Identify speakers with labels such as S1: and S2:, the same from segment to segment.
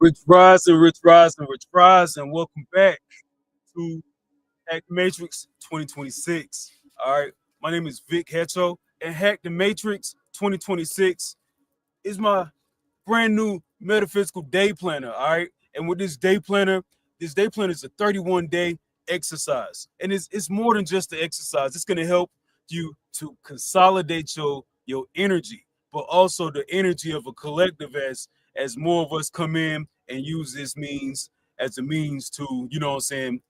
S1: Rich Rise, and Rich Rise, and welcome back to Hack the Matrix 2026. All right, my name is Vic Hecho, and Hack the Matrix 2026 is my brand new metaphysical day planner. All right, and with this day planner is a 31-day exercise, and it's more than just the exercise. It's going to help you to consolidate your energy, but also the energy of a collective as more of us come in and use this means as a means to, you know what I'm saying,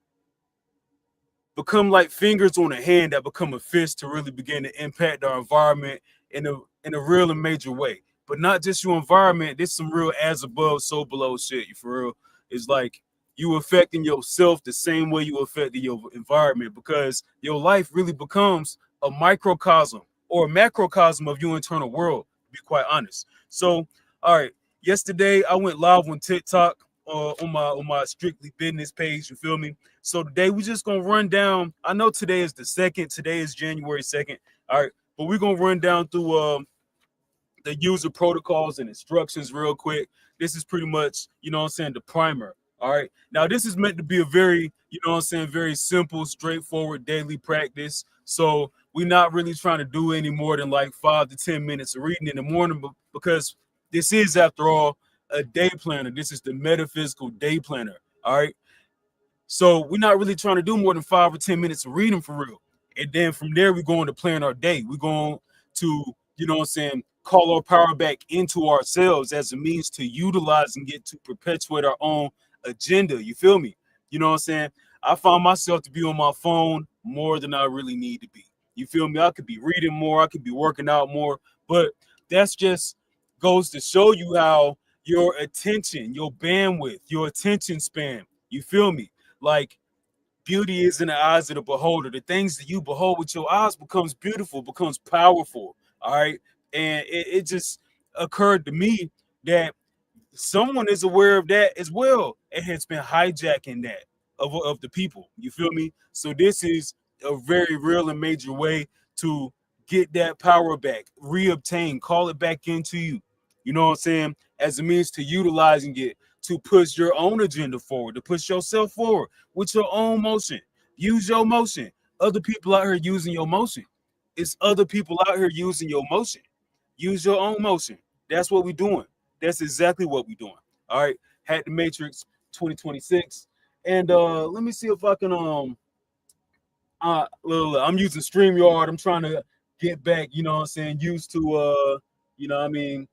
S1: become like fingers on a hand that become a fist to really begin to impact our environment in a real and major way. But not just your environment. This is some real as above, so below shit. You for real. It's like you affecting yourself the same way you affected your environment, because your life really becomes a microcosm or a macrocosm of your internal world, to be quite honest. So, all right. Yesterday I went live on TikTok on my strictly business page. You feel me? So today we just gonna run down. I know today is the second. Today is January 2nd. All right, but we're gonna run down through the user protocols and instructions real quick. This is pretty much, you know what I'm saying, the primer. All right. Now this is meant to be a very, you know what I'm saying, very simple, straightforward daily practice. So we're not really trying to do any more than like 5 to 10 minutes of reading in the morning, because this is, after all, a day planner. This is the metaphysical day planner. All right. So we're not really trying to do more than 5 or 10 minutes of reading for real. And then from there, we're going to plan our day. We're going to, you know what I'm saying, call our power back into ourselves as a means to utilize and get to perpetuate our own agenda. You feel me? You know what I'm saying? I found myself to be on my phone more than I really need to be. You feel me? I could be reading more, I could be working out more, but that's just goes to show you how your attention, your bandwidth, your attention span, you feel me? Like, beauty is in the eyes of the beholder. The things that you behold with your eyes becomes beautiful, becomes powerful. All right. And it just occurred to me that someone is aware of that as well and has been hijacking that of the people. You feel me? So this is a very real and major way to get that power back, reobtain, call it back into you. You know what I'm saying? As a means to utilizing it to push your own agenda forward, to push yourself forward with your own motion. Use your motion. Other people out here using your motion. It's other people out here using your motion. Use your own motion. That's what we're doing. That's exactly what we're doing. All right. Hack the Matrix 2026. And let me see if I can I'm using StreamYard. I'm trying to get back, you know what I'm saying, used to you know what I mean.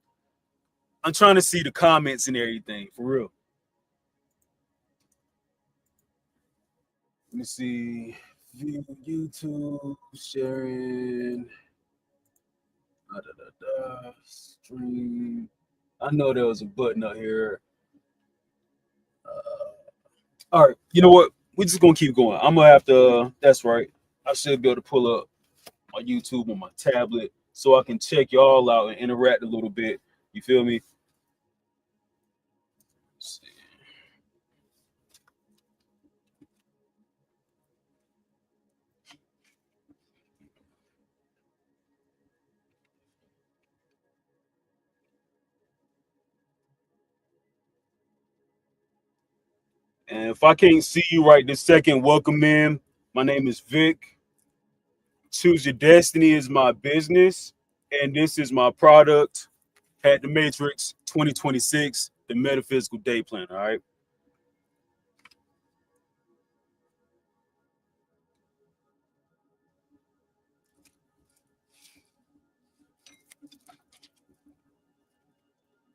S1: I'm trying to see the comments and everything for real. Let me see. View YouTube, sharing, stream. I know there was a button up here. All right, you know what? We're just gonna keep going. I'm gonna have to. That's right. I should be able to pull up my YouTube on my tablet so I can check y'all out and interact a little bit. You feel me? Let's see. And if I can't see you right this second, welcome in. My name is Vic. Choose Your Destiny is my business, and this is my product. Hack the Matrix 2026, the Metaphysical Day Planner. All right.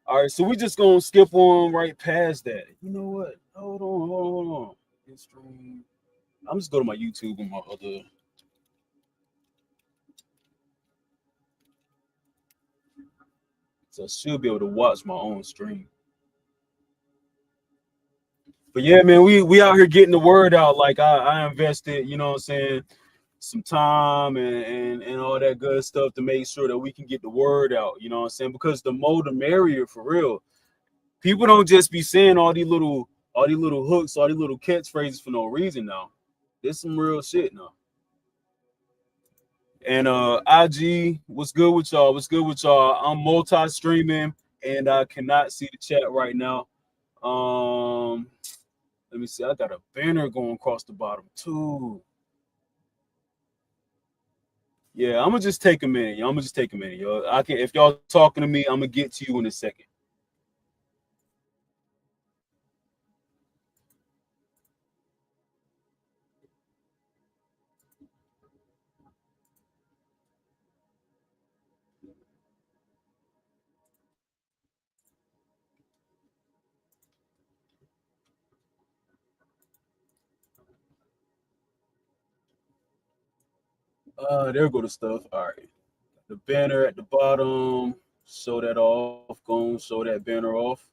S1: All right. So we're just gonna skip on right past that. You know what? Hold on. History. I'm just go to my YouTube and my other. So I should be able to watch my own stream. But yeah, man, we out here getting the word out. Like I invested, you know what I'm saying, some time and all that good stuff to make sure that we can get the word out, you know what I'm saying? Because the more the merrier for real. People don't just be saying all these little hooks, all these little catchphrases for no reason now. There's some real shit now. And IG, what's good with y'all? What's good with y'all? I'm multi-streaming and I cannot see the chat right now. Let me see. I got a banner going across the bottom too. Yeah, I'm gonna just take a minute. I'm gonna just take a minute, yo. I can if y'all talking to me, I'm gonna get to you in a second. There go the stuff. All right. The banner at the bottom. Show that off. Go and show that banner off.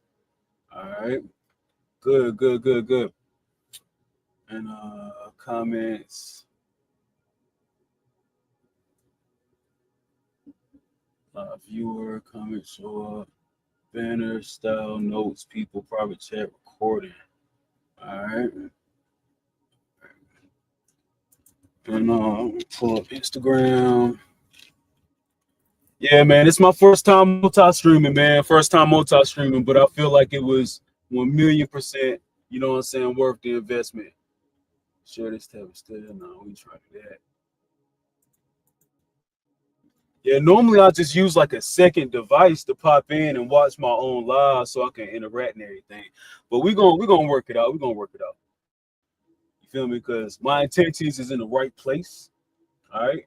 S1: All right. Good, good, good, good. And comments. Viewer, comment, show up. Banner, style, notes, people, private chat, recording. All right. And pull up Instagram. Yeah, man, it's my first time multi-streaming, man. First time multi-streaming, but I feel like it was 1,000,000%, you know what I'm saying, worth the investment. Share this tab instead. No, we try that. Yeah, normally I just use like a second device to pop in and watch my own live so I can interact and everything. But we're gonna work it out. We're gonna work it out. You feel me? Because my intentions is in the right place. All right.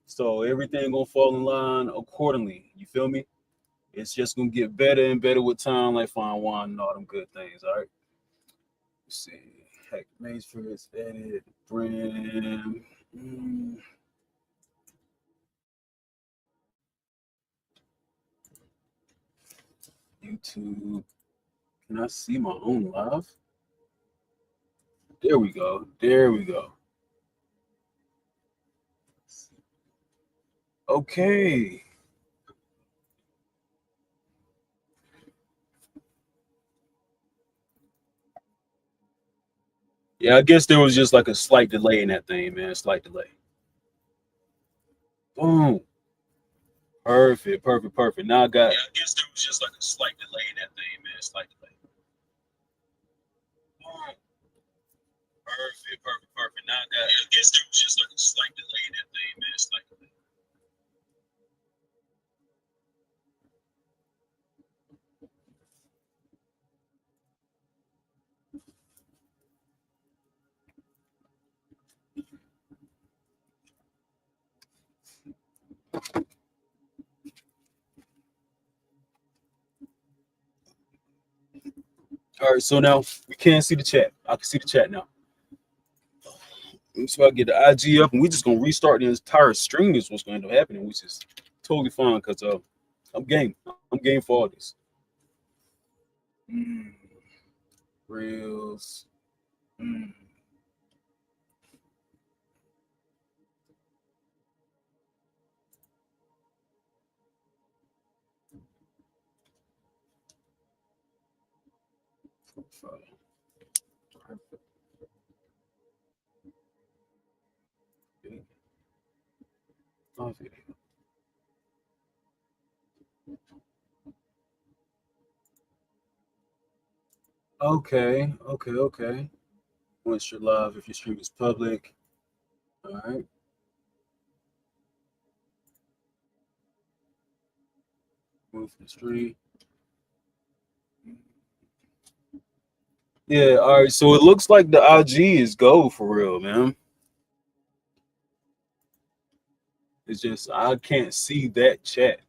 S1: So everything gonna fall in line accordingly. You feel me? It's just gonna get better and better with time, like fine wine and all them good things. All right. Let's see. Hack Matrix, edit, brand. YouTube. Can I see my own live? There we go. There we go. Okay. Yeah, I guess there was just like a slight delay in that thing, man. Slight delay. Boom. Perfect, perfect, perfect. Now I got. Yeah, I guess there was just like a slight delay in that thing, man. Slight delay. Boom. Perfect, perfect, perfect. Now I got. Yeah, I guess there was just like a slight delay in that thing, man. Slight delay. All right, so now we can't see the chat. I can see the chat now. So I get the IG up, and we just gonna restart the entire stream. Is what's gonna end up happening, which is totally fine because I'm game. I'm game for all this. Reels. Okay, okay, okay. Once you're live, if your stream is public. All right. Move from the street. Yeah, all right. So it looks like the IG is go for real, man. It's just I can't see that chat.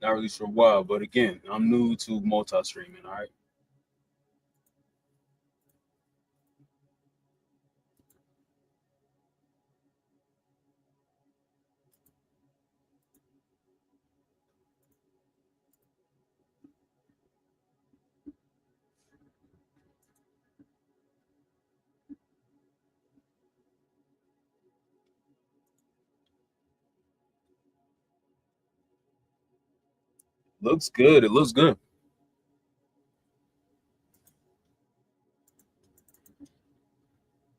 S1: Not really sure why, but again, I'm new to multi-streaming. All right. Looks good. It looks good.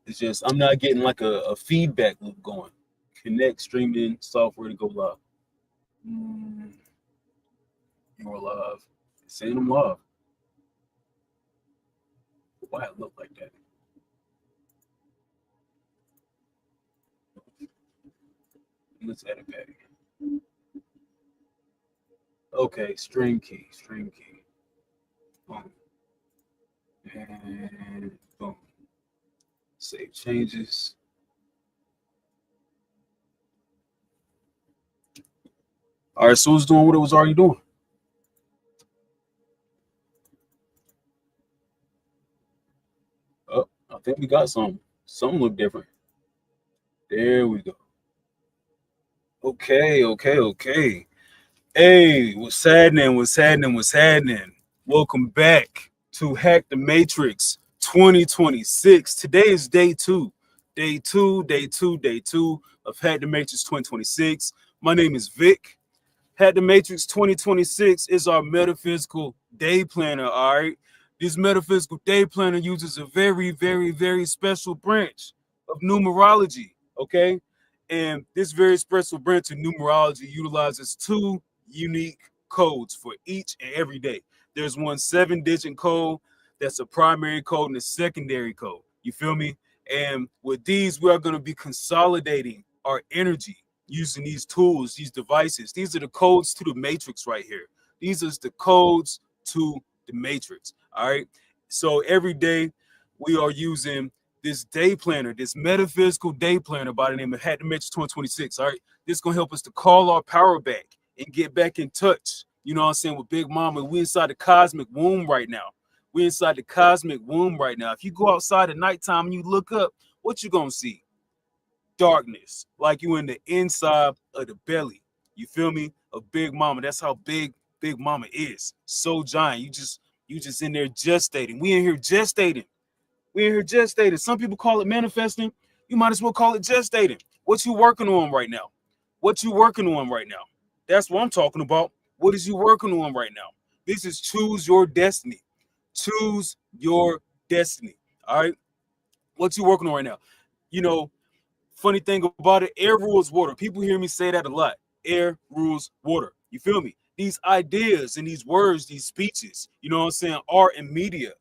S1: It's just I'm not getting like a feedback loop going. Connect streaming software to go live. You're live. It's saying I'm live. Why it look like that? Let's edit back. Okay, string key. Boom. And boom. Save changes. All right, so it's doing what it was already doing. Oh, I think we got something. Something look different. There we go. Okay. Hey, what's happening? Welcome back to Hack the Matrix 2026. Today is day two of Hack the Matrix 2026. My name is Vic. Hack the Matrix 2026 is our metaphysical day planner, all right? This metaphysical day planner uses a very special branch of numerology, okay? And this very special branch of numerology utilizes two unique codes for each and every day. There's one 7-digit code that's a primary code and a secondary code. You feel me? And with these, we are going to be consolidating our energy using these tools, these devices. These are the codes to the matrix right here. These are the codes to the matrix. All right. So every day we are using this day planner, this metaphysical day planner by the name of Hack the Matrix 2026. All right. This is going to help us to call our power back and get back in touch. You know what I'm saying? With Big Mama, we inside the cosmic womb right now. We're inside the cosmic womb right now. If you go outside at nighttime and you look up, what you going to see? Darkness, like you in the inside of the belly. You feel me? Of Big Mama. That's how big Big Mama is. So giant. You just in there gestating. We in here gestating. Some people call it manifesting. You might as well call it gestating. What you working on right now? That's what I'm talking about. What is you working on right now? This is choose your destiny. Choose your destiny. All right. What you working on right now? You know, funny thing about it, air rules water. People hear me say that a lot. Air rules water. You feel me? These ideas and these words, these speeches, you know what I'm saying? Art and media,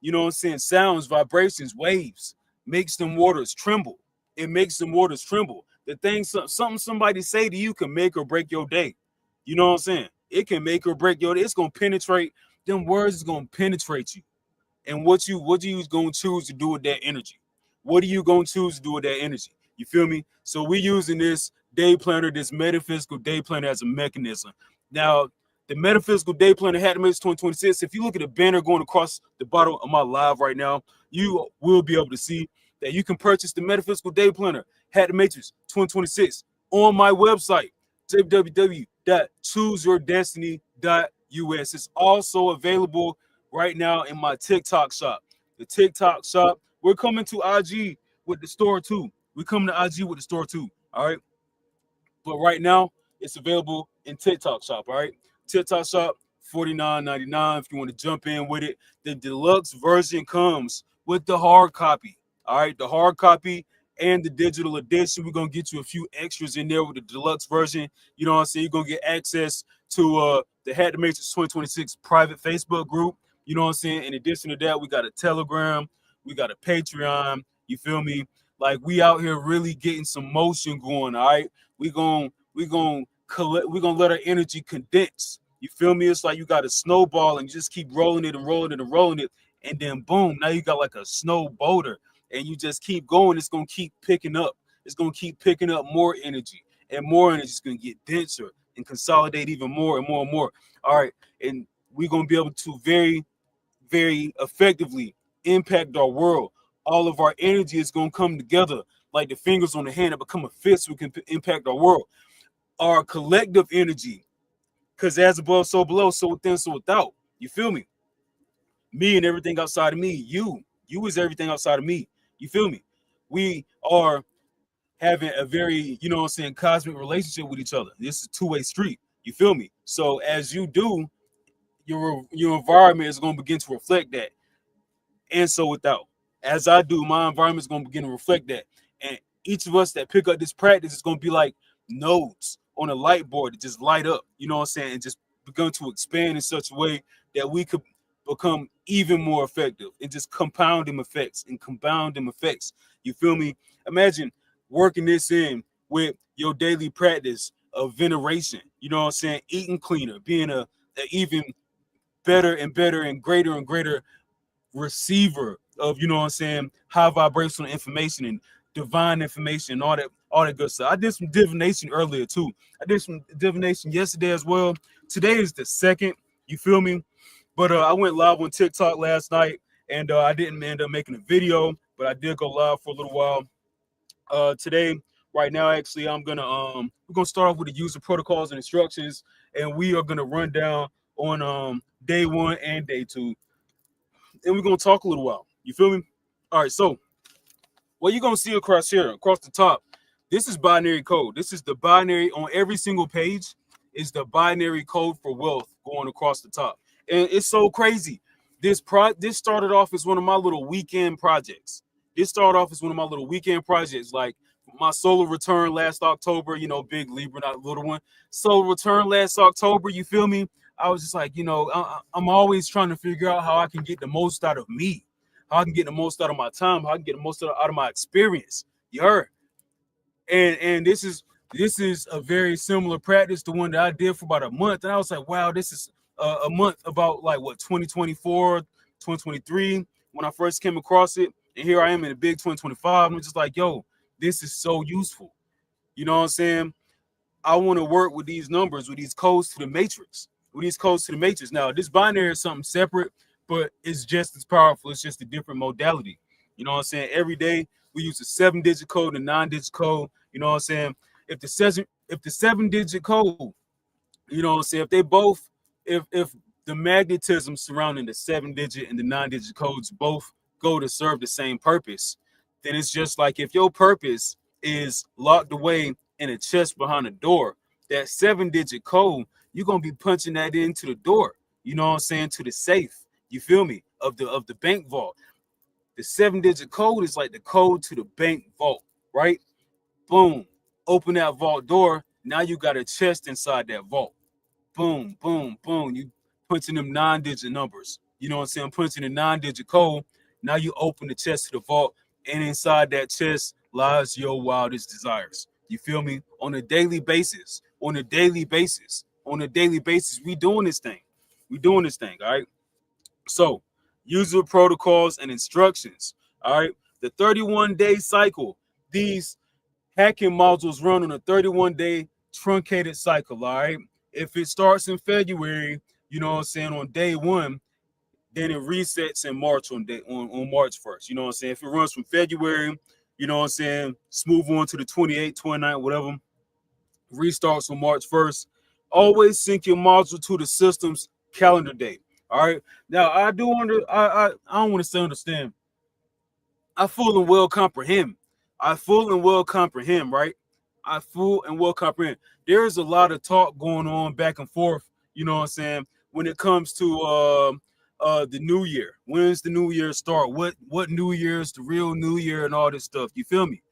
S1: you know what I'm saying? Sounds, vibrations, waves, makes them waters tremble. It makes them waters tremble. The thing, something somebody say to you can make or break your day. You know what I'm saying? It can make or break your day. It's going to penetrate. Them words is going to penetrate you. And what you going to choose to do with that energy? What are you going to choose to do with that energy? You feel me? So we're using this day planner, this metaphysical day planner as a mechanism. Now, the metaphysical day planner Hack the Matrix 2026, if you look at the banner going across the bottom of my live right now, you will be able to see that you can purchase the metaphysical day planner Hack the Matrix 2026 on my website, www.chooseyourdestiny.us. It's also available right now in my TikTok shop. The TikTok shop. We're coming to IG with the store too. All right. But right now, it's available in TikTok shop. All right. TikTok shop, $49.99 if you want to jump in with it. The deluxe version comes with the hard copy. All right. The hard copy and the digital edition. We're going to get you a few extras in there with the deluxe version. You know what I'm saying? You're going to get access to the Hack the Matrix 2026 private Facebook group. You know what I'm saying? In addition to that, we got a Telegram. We got a Patreon. You feel me? Like we out here really getting some motion going. All right. We're gonna let our energy condense. You feel me? It's like you got a snowball and you just keep rolling it. And then boom, now you got like a snow boulder and you just keep going. It's gonna keep picking up. It's gonna keep picking up more energy, and more energy is gonna get denser and consolidate even more and more and more. All right. And we're gonna be able to very effectively impact our world. All of our energy is going to come together like the fingers on the hand and become a fist so we can impact our world. Our collective energy, because as above, so below, so within, so without. You feel me? Me and everything outside of me. You is everything outside of me. You feel me? We are having a very, you know what I'm saying, cosmic relationship with each other. This is a two-way street. You feel me? So as you do, your environment is going to begin to reflect that. And so without, as I do, my environment is going to begin to reflect that. And each of us that pick up this practice is going to be like nodes on a light board that just light up, you know what I'm saying, and just begin to expand in such a way that we could become even more effective, and just compound them effects and compound them effects. You feel me? Imagine working this in with your daily practice of veneration. You know what I'm saying? Eating cleaner, being a even better and better and greater receiver of, you know what I'm saying, high vibrational information and divine information and all that good stuff. I did some divination earlier too. I did some divination yesterday as well. Today is the second, you feel me? But I went live on TikTok last night, and I didn't end up making a video, but I did go live for a little while. Today, right now, actually, we're gonna start off with the user protocols and instructions, and we are gonna run down on day one and day two, and we're gonna talk a little while. You feel me? All right, so what you're gonna see across here, across the top, this is binary code. This is the binary on every single page, is the binary code for wealth going across the top. And it's so crazy. This started off as one of my little weekend projects. This started off as one of my little weekend projects, like my solar return last October, you know, big Libra, not little one. Solar return last October, you feel me? I was just like, you know, I'm always trying to figure out how I can get the most out of me, how I can get the most out of my time, how I can get the most out of my experience. You heard? And this is a very similar practice to one that I did for about a month. And I was like, wow, this is a month about like what, 2024, 2023, when I first came across it. And here I am in the big 2025. I'm just like, yo, this is so useful. You know what I'm saying? I want to work with these numbers, with these codes to the matrix, with these codes to the matrix. Now, this binary is something separate, but it's just as powerful. It's just a different modality. You know what I'm saying? Every day we use a 7-digit code and a 9-digit code. You know what I'm saying? If the 7-digit code, you know what I'm saying, if they both, if the magnetism surrounding the 7-digit and the 9-digit codes both go to serve the same purpose, then it's just like if your purpose is locked away in a chest behind a door, that 7-digit code, you're gonna be punching that into the door, you know what I'm saying, to the safe. You feel me? Of the bank vault. The 7-digit code is like the code to the bank vault, right? Boom. Open that vault door. Now you got a chest inside that vault. Boom, boom, boom. You punching them 9-digit numbers. You know what I'm saying? Punching the 9-digit code. Now you open the chest to the vault, and inside that chest lies your wildest desires. You feel me? On a daily basis. On a daily basis. On a daily basis. We doing this thing. We doing this thing, all right? So, user protocols and instructions, all right? The 31-day cycle. These hacking modules run on a 31-day truncated cycle, all right? If it starts in February, you know what I'm saying, on day one, then it resets in March on March 1st. You know what I'm saying? If it runs from February, you know what I'm saying, smooth on to the 28th, 29th, whatever, restarts on March 1st. Always sync your module to the system's calendar date. All right. Now I do I don't want to say understand. I full and well comprehend. I full and well comprehend, right? I full and well comprehend. There's a lot of talk going on back and forth, you know what I'm saying, when it comes to the new year. When's the new year start? What new year is the real new year and all this stuff? You feel me?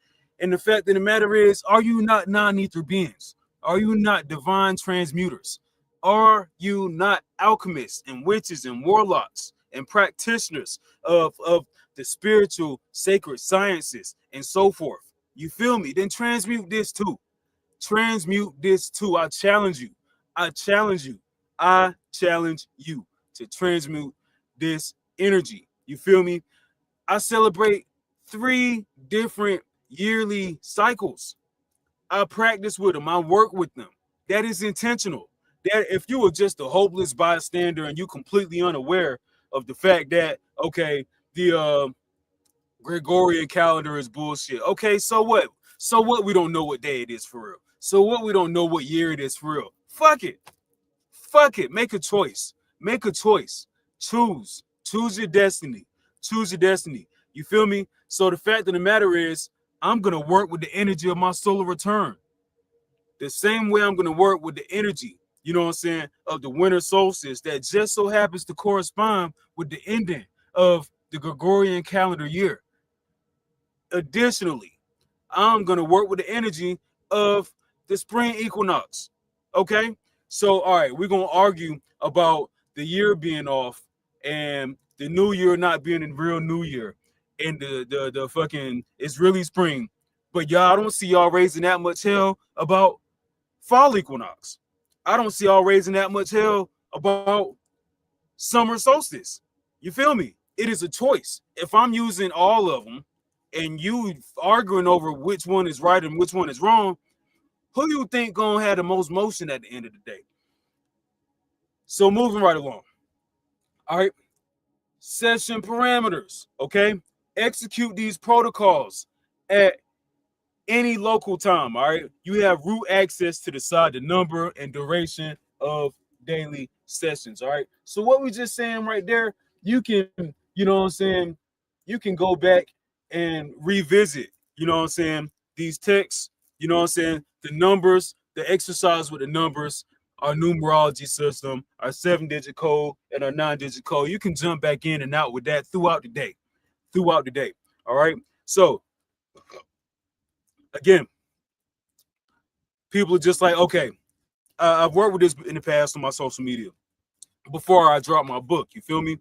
S1: And the fact of the matter is, are you not non-ether beings? Are you not divine transmuters? Are you not alchemists and witches and warlocks and practitioners of the spiritual sacred sciences and so forth? You feel me? Then transmute this too. Transmute this too. I challenge you. I challenge you. I challenge you to transmute this energy. You feel me? I celebrate 3 different yearly cycles. I practice with them. I work with them. That is intentional. That if you were just a hopeless bystander and you completely unaware of the fact that, okay, the Gregorian calendar is bullshit. Okay, so what? So what? We don't know what day it is for real. So what? We don't know what year it is for real. Fuck it. Fuck it. Make a choice. Make a choice. Choose. Choose your destiny. Choose your destiny. You feel me? So the fact of the matter is, I'm going to work with the energy of my solar return. The same way I'm going to work with the energy, you know what I'm saying, of the winter solstice that just so happens to correspond with the ending of the Gregorian calendar year. Additionally, I'm going to work with the energy of the spring equinox. Okay? So, all right, we're going to argue about the year being off and the new year not being a real new year, and the fucking it's really spring, but y'all, I don't see y'all raising that much hell about fall equinox. I don't see y'all raising that much hell about summer solstice. You feel me? It is a choice. If I'm using all of them and you arguing over which one is right and which one is wrong, who you think gonna have the most motion at the end of the day? So moving right along. All right. Session parameters. Okay. Execute these protocols at any local time. All right. You have root access to decide the number and duration of daily sessions. All right. So what we just saying right there, you can, you know what I'm saying, you can go back and revisit, you know what I'm saying, these texts, you know what I'm saying, the numbers, the exercise with the numbers, our numerology system, our 7-digit code, and our 9-digit code. You can jump back in and out with that throughout the day. Throughout the day. All right. So again, people are just like, okay, I've worked with this in the past on my social media before I dropped my book. You feel me?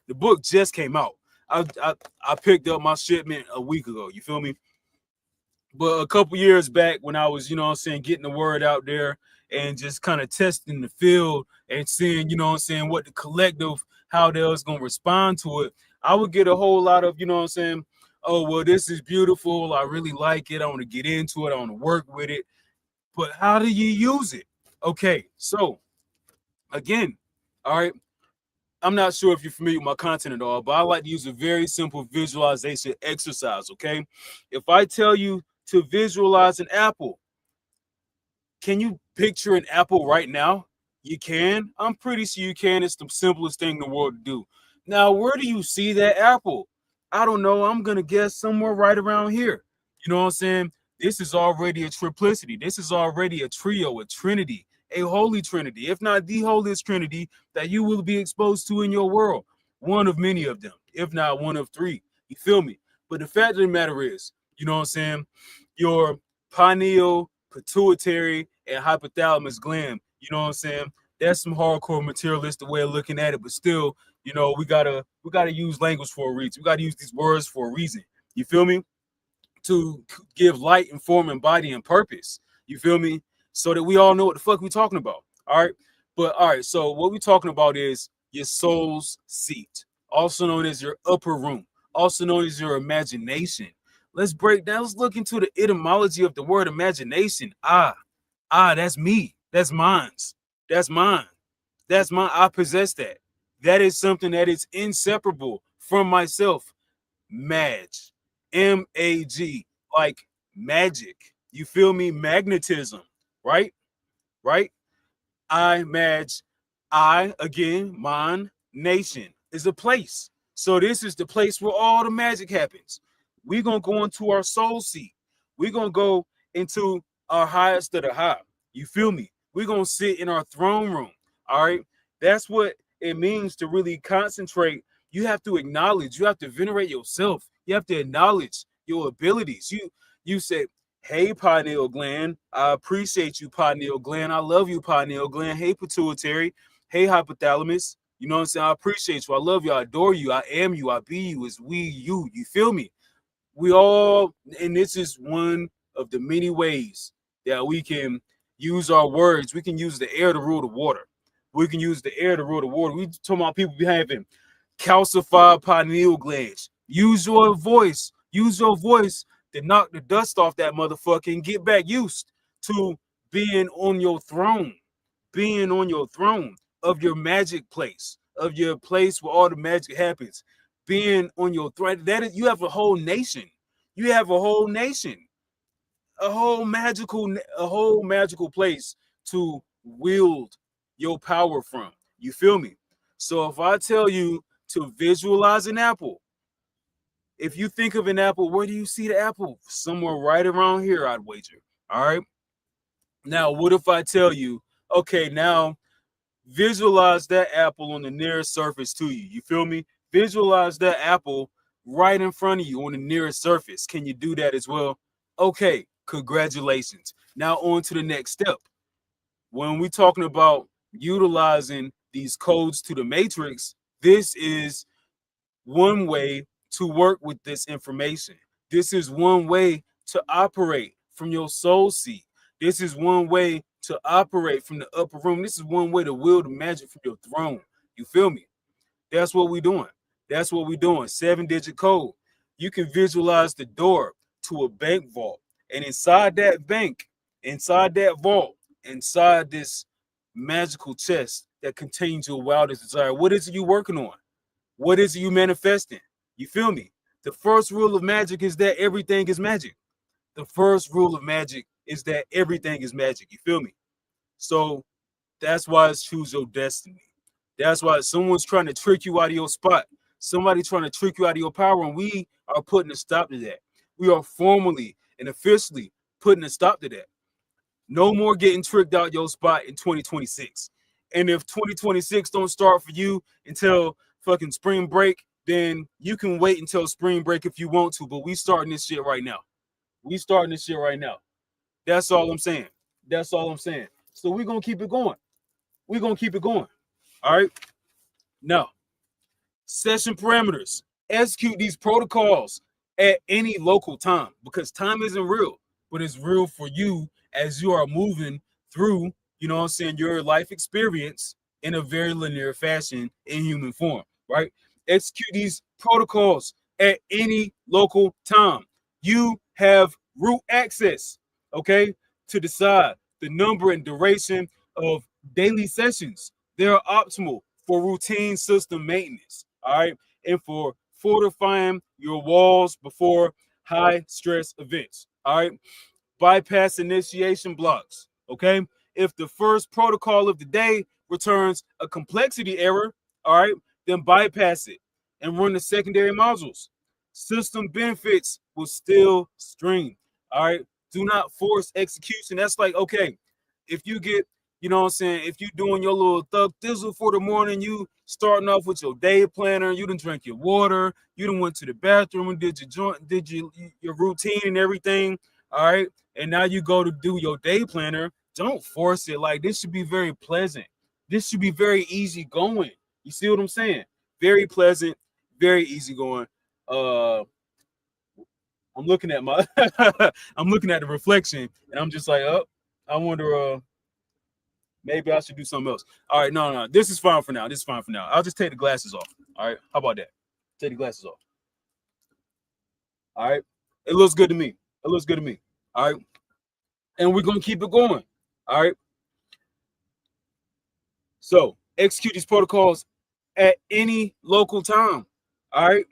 S1: The book just came out. I picked up my shipment a week ago. You feel me? But a couple years back when I was, you know what I'm saying, getting the word out there and just kind of testing the field and seeing, you know what I'm saying, what the collective, how they was going to respond to it, I would get a whole lot of, you know what I'm saying, oh, well, this is beautiful. I really like it. I want to get into it. I want to work with it. But how do you use it? Okay, so again, all right, I'm not sure if you're familiar with my content at all, but I like to use a very simple visualization exercise, okay? If I tell you to visualize an apple, can you picture an apple right now? You can? I'm pretty sure you can. It's the simplest thing in the world to do. Now, where do you see that apple? I don't know. I'm going to guess somewhere right around here. You know what I'm saying? This is already a triplicity. This is already a trio, a trinity, a holy trinity, if not the holiest trinity that you will be exposed to in your world. One of many of them, if not one of three. You feel me? But the fact of the matter is, you know what I'm saying? Your pineal, pituitary, and hypothalamus gland, you know what I'm saying? That's some hardcore materialistic way of looking at it, but still, you know, we gotta use language for a reason. We gotta use these words for a reason. You feel me? To give light and form and body and purpose. You feel me? So that we all know what the fuck we talking about. All right. But all right, so what we talking about is your soul's seat, also known as your upper room, also known as your imagination. Let's break down. Let's look into the etymology of the word imagination. That's me. That's mine. That's mine. That's mine. I possess that. That is something that is inseparable from myself. Madge. MAG, like magic. You feel me? Magnetism, right? Right? I again, mine, nation is a place. So this is the place where all the magic happens. We're gonna go into our soul seat. We're gonna go into our highest of the high. You feel me? We're gonna sit in our throne room. All right. That's what it means to really concentrate. You have to acknowledge, you have to venerate yourself. You have to acknowledge your abilities. You said, hey, pineal gland, I appreciate you, pineal gland. I love you, pineal gland. Hey, pituitary. Hey, hypothalamus. You know what I'm saying? I appreciate you. I love you. I adore you. I am you. I be you. It's we, you. You feel me? We all, and this is one of the many ways that we can use our words. We can use the air to rule the water. We can use the air to rule the water. We talking about people having calcified pineal glands. Use your voice. Use your voice to knock the dust off that motherfucker and get back used to being on your throne, being on your throne of your magic place, of your place where all the magic happens, being on your throne. That is, you have a whole nation. You have a whole nation, a whole magical place to wield your power from. You feel me? So if I tell you to visualize an apple, if you think of an apple, where do you see the apple? Somewhere right around here, I'd wager. All right. Now, what if I tell you, okay, now visualize that apple on the nearest surface to you? You feel me? Visualize that apple right in front of you on the nearest surface. Can you do that as well? Okay, congratulations. Now on to the next step. When we're talking about utilizing these codes to the matrix, This is one way to work with this information. This is one way to operate from your soul seat. This is one way to operate from the upper room. This is one way to wield the magic from your throne. You feel me? That's what we're doing. That's what we're doing. 7-digit code. You can visualize the door to a bank vault. And inside that bank, inside that vault, inside this magical chest that contains your wildest desire, what is it you working on? What is it you manifesting? You feel me? The first rule of magic is that everything is magic. The first rule of magic is that everything is magic. You feel me? So that's why it's choose your destiny. That's why someone's trying to trick you out of your spot. Somebody trying to trick you out of your power, and we are putting a stop to that. We are formally and officially putting a stop to that. No more getting tricked out your spot in 2026. And if 2026 don't start for you until fucking spring break, then you can wait until spring break if you want to. But we starting this shit right now. We starting this shit right now. That's all I'm saying. That's all I'm saying. So we're gonna keep it going. We're gonna keep it going. All right. Now, session parameters. Execute these protocols at any local time because time isn't real, but it's real for you as you are moving through, you know what I'm saying, your life experience in a very linear fashion in human form, right? Execute these protocols at any local time. You have root access, okay, to decide the number and duration of daily sessions. They are optimal for routine system maintenance, all right, and for fortifying your walls before high stress events, all right. Bypass initiation blocks, okay. If the first protocol of the day returns a complexity error, all right, then bypass it and run the secondary modules. System benefits will still stream, all right. Do not force execution. That's like, okay, if you get, you know what I'm saying, if you doing your little thug thizzle for the morning, you starting off with your day planner, you done drank your water, you done went to the bathroom and did your joint, did your routine and everything, all right, and now you go to do your day planner. Don't force it. Like, this should be very pleasant. This should be very easy going. You see what I'm saying? Very pleasant, very easy going. I'm looking at my I'm looking at the reflection and I'm just like, oh, I wonder maybe I should do something else. All right, no. This is fine for now. This is fine for now. I'll just take the glasses off. All right. How about that? Take the glasses off. All right. It looks good to me. It looks good to me. All right. And we're gonna keep it going. All right. So execute these protocols at any local time. All right.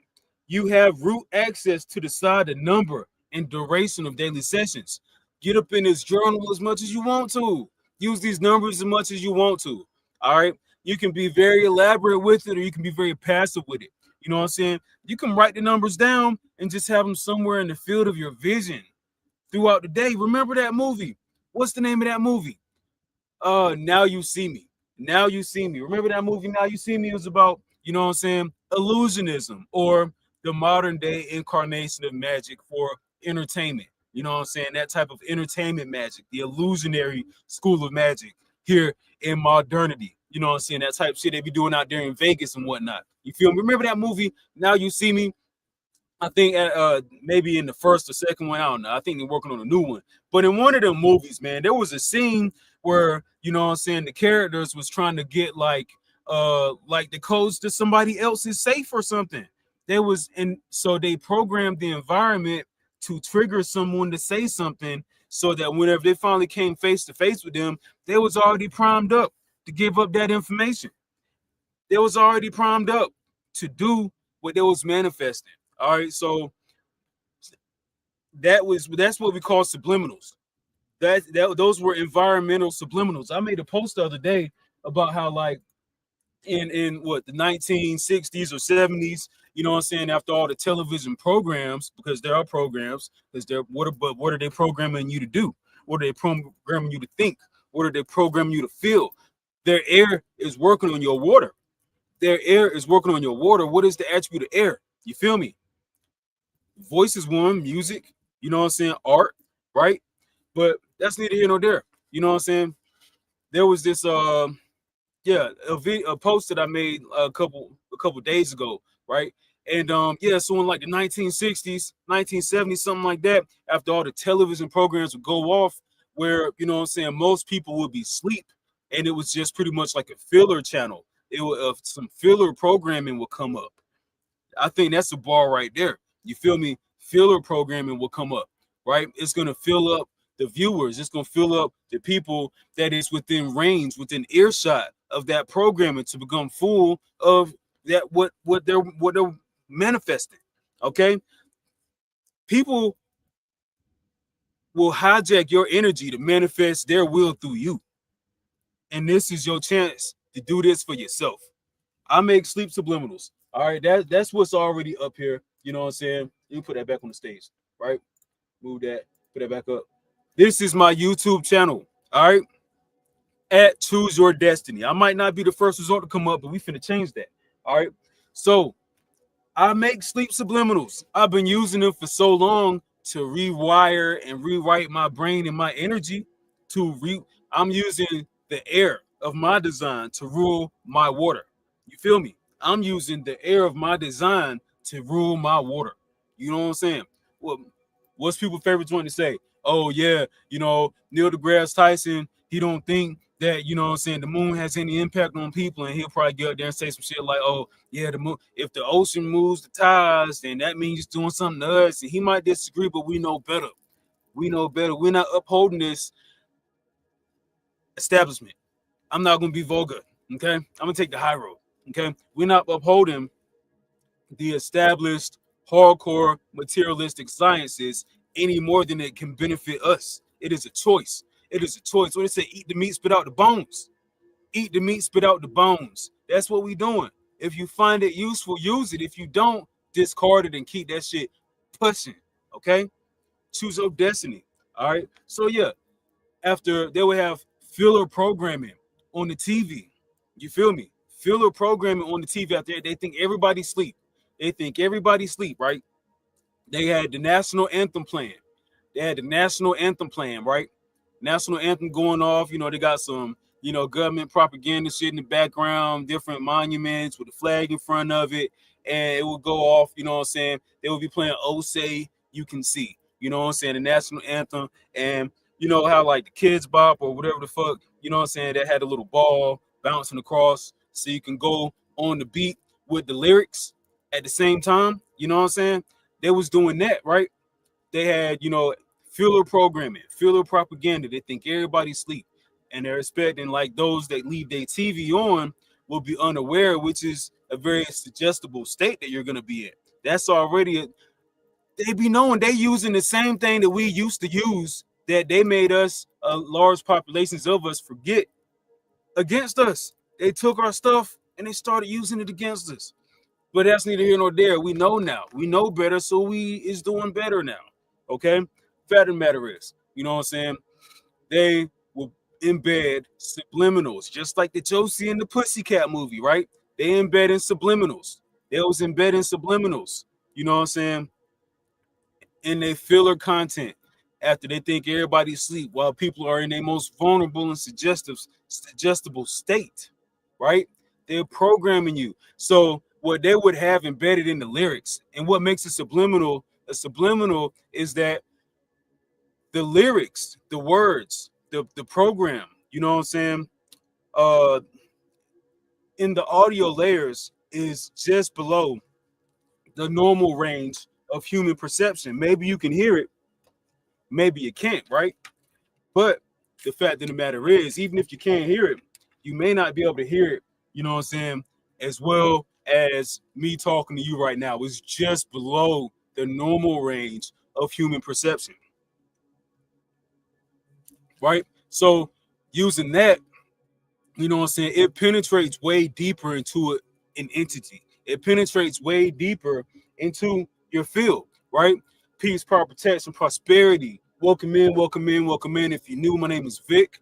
S1: You have root access to decide the number and duration of daily sessions. Get up in this journal as much as you want to. Use these numbers as much as you want to. All right. You can be very elaborate with it, or you can be very passive with it. You know what I'm saying? You can write the numbers down and just have them somewhere in the field of your vision throughout the day. Remember that movie? What's the name of that movie? Now You See Me. Now You See Me. Remember that movie? Now You See Me. It was about, you know what I'm saying, illusionism, or the modern day incarnation of magic for entertainment. You know what I'm saying? That type of entertainment magic, the illusionary school of magic here in modernity. You know what I'm saying? That type of shit they be doing out there in Vegas and whatnot. You feel me? Remember that movie, Now You See Me? I think maybe in the first or second one, I don't know. I think they're working on a new one. But in one of them movies, man, there was a scene where, you know what I'm saying, the characters was trying to get like the codes to somebody else's safe or something. There was, and so they programmed the environment to trigger someone to say something so that whenever they finally came face to face with them, they was already primed up to give up that information. They was already primed up to what they was manifesting. All right, so that's what we call subliminals. Those were environmental subliminals. I made a post the other day about how, like, in what, the 1960s or 70s, you know what I'm saying, after all the television programs, because there are programs, because what are they programming you to do? What are they programming you to think? What are they programming you to feel? Their air is working on your water. Their air is working on your water. What is the attribute of air? You feel me? Voice is one, music, you know what I'm saying, art, right? But that's neither here nor there. You know what I'm saying? There was this a post that I made a couple a couple days ago, right? And yeah, so in like the 1960s, 1970s, something like that, after all the television programs would go off, where you know what I'm saying, most people would be asleep, and it was just pretty much like a filler channel. It would some filler programming would come up. I think that's the bar right there. You feel me? Filler programming will come up, right? It's gonna fill up the viewers. It's gonna fill up the people that is within range, within earshot of that programming to become full of that what they're manifesting. Okay, people will hijack your energy to manifest their will through you, and this is your chance to do this for yourself. I make sleep subliminals. All right, that's what's already up here. You know what I'm saying? You put that back on the stage, right? Move that, put that back up. This is my YouTube channel. All right, at Choose Your Destiny. I might not be the first result to come up, but we finna change that. All right. So I make sleep subliminals. I've been using them for so long to rewire and rewrite my brain and my energy I'm using the air of my design to rule my water. You feel me? I'm using the air of my design to rule my water. You know what I'm saying? Well, what's people's favorite joint to say? Oh yeah, you know, Neil deGrasse Tyson, he don't think that, you know what I'm saying, the moon has any impact on people, and he'll probably get up there and say some shit like, oh yeah, the moon, if the ocean moves the tides, then that means it's doing something to us. And he might disagree, but we know better. We know better. We're not upholding this establishment. I'm not gonna be vulgar. Okay, I'm gonna take the high road. Okay, we're not upholding the established hardcore materialistic sciences any more than it can benefit us. It is a choice. It is a choice. When they say eat the meat, spit out the bones. Eat the meat, spit out the bones. That's what we doing. If you find it useful, use it. If you don't, discard it and keep that shit pushing. Okay? Choose your destiny. All right. So yeah, after they would have filler programming on the TV. You feel me? Filler programming on the TV out there. They think everybody sleep. They think everybody sleep, right? They had the national anthem playing. They had the national anthem playing, right? National anthem going off. You know, they got some, you know, government propaganda shit in the background, different monuments with a flag in front of it, and it would go off. You know what I'm saying? They would be playing "Oh Say You Can See." You know what I'm saying? The national anthem, and you know how like the Kids Bop or whatever the fuck, you know what I'm saying? That had a little ball bouncing across, so you can go on the beat with the lyrics at the same time. You know what I'm saying? They was doing that, right? They had, you know, filler programming, filler propaganda. They think everybody sleep, and they're expecting like those that leave their TV on will be unaware, which is a very suggestible state that you're gonna be in. That's already they be knowing they using the same thing that we used to use that they made us large populations of us forget against us. They took our stuff and they started using it against us. But that's neither here nor there. We know now. We know better, so we is doing better now. Okay? Fact of the matter is, you know what I'm saying? They will embed subliminals, just like the Josie and the Pussycat movie, right? They embed in subliminals. They was embedding subliminals. You know what I'm saying? In their filler content after they think everybody's asleep while people are in their most vulnerable and suggestible state, right? They're programming you. So what they would have embedded in the lyrics, and what makes a subliminal is that the lyrics, the words, the program, you know what I'm saying, uh in the audio layers is just below the normal range of human perception. Maybe you can hear it, maybe you can't, right? But the fact of the matter is, even if you can't hear it, you may not be able to hear it, you know what I'm saying, as well as me talking to you right now. It's just below the normal range of human perception, right? So using that, you know what I'm saying, it penetrates way deeper into an entity. It penetrates way deeper into your field, right? Peace, power, protection, prosperity. Welcome in, welcome in, welcome in. If you're new, my name is Vic.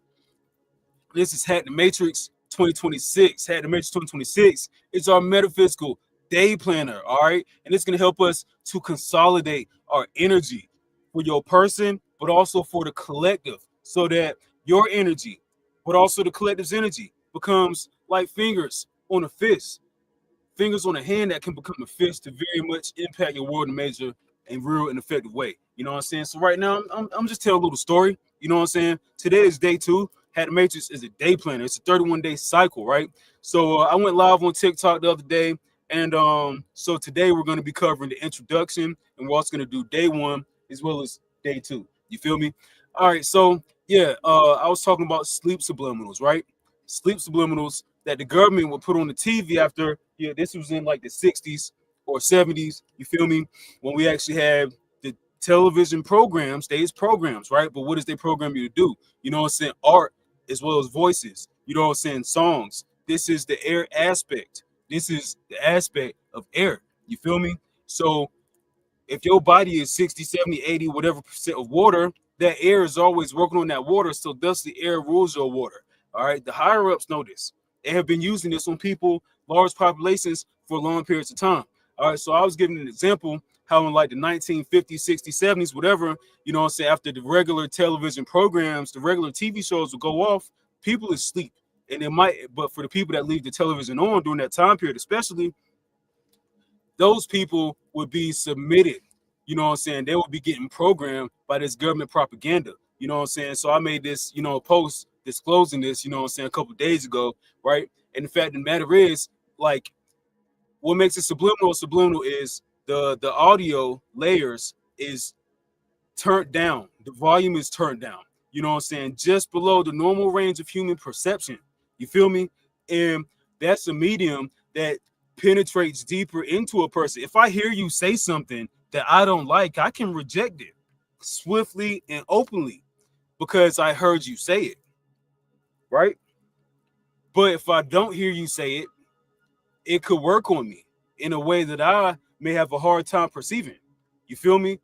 S1: This is Hack the Matrix 2026. Hack the Matrix 2026 is our metaphysical day planner, all right? And it's going to help us to consolidate our energy for your person, but also for the collective, so that your energy, but also the collective's energy, becomes like fingers on a fist. fingers on a hand that can become a fist to very much impact your world in a major and real and effective way. You know what I'm saying? So right now, I'm just telling a little story. You know what I'm saying? Today is day 2. Hack the Matrix is a day planner. It's a 31-day cycle, right? So I went live on TikTok the other day, and so today we're going to be covering the introduction, and we're also going to do day 1 as well as day 2. You feel me? All right. So yeah, I was talking about sleep subliminals, right? Sleep subliminals that the government would put on the TV after, yeah, this was in like the 60s or 70s, you feel me? When we actually had the television programs, stage programs, right? But what does they program you to do? You know what I'm saying? Art as well as voices, you know what I'm saying? Songs. This is the air aspect. This is the aspect of air. You feel me? So if your body is 60, 70, 80, whatever percent of water, that air is always working on that water. So thus the air rules your water. All right. The higher ups know this. They have been using this on people, large populations for long periods of time. All right. So I was giving an example how in like the 1950s, 60s, 70s, whatever, you know what I'm saying, after the regular television programs, the regular TV shows will go off, people is asleep. And it might, but for the people that leave the television on during that time period, especially, those people would be submitted, you know what I'm saying? They would be getting programmed by this government propaganda, you know what I'm saying? So I made this, you know, post disclosing this, you know what I'm saying, a couple of days ago, right? And the fact of the matter is, like, what makes it subliminal is the audio layers is turned down. The volume is turned down, you know what I'm saying, just below the normal range of human perception. You feel me? And that's a medium that penetrates deeper into a person. If I hear you say something that I don't like, I can reject it swiftly and openly because I heard you say it, right? But if I don't hear you say it, it could work on me in a way that I may have a hard time perceiving. You feel me?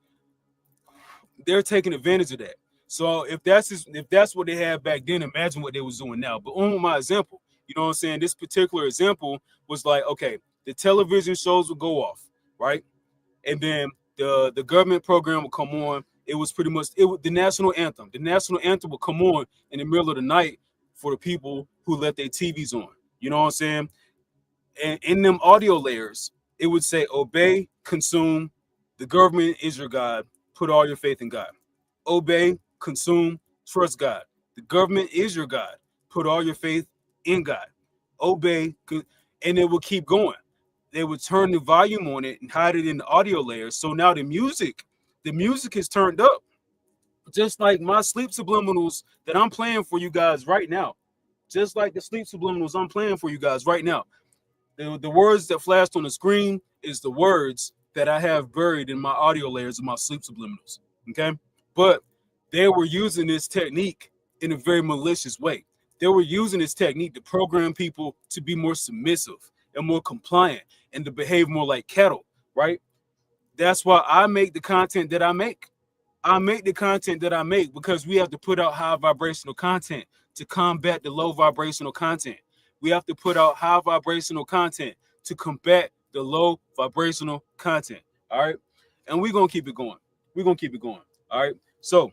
S1: They're taking advantage of that. So if that's what they had back then, imagine what they was doing now. But on my example, you know what I'm saying? This particular example was like, okay, the television shows would go off, right? And then the government program would come on. It was pretty much the national anthem. The national anthem would come on in the middle of the night for the people who left their TVs on. You know what I'm saying? And in them audio layers, it would say, obey, consume, the government is your God, put all your faith in God. Obey, consume, trust God. The government is your God, put all your faith in God. Obey, and it will keep going. They would turn the volume on it and hide it in the audio layers. So now the music is turned up. Just like my sleep subliminals that I'm playing for you guys right now. Just like the sleep subliminals I'm playing for you guys right now. The words that flashed on the screen is the words that I have buried in my audio layers of my sleep subliminals. Okay. But they were using this technique in a very malicious way. They were using this technique to program people to be more submissive and more compliant and to behave more like cattle, right? That's why I make the content that I make. I make the content that I make because we have to put out high vibrational content to combat the low vibrational content. We have to put out high vibrational content to combat the low vibrational content. All right. And we're going to keep it going. We're going to keep it going. All right. So,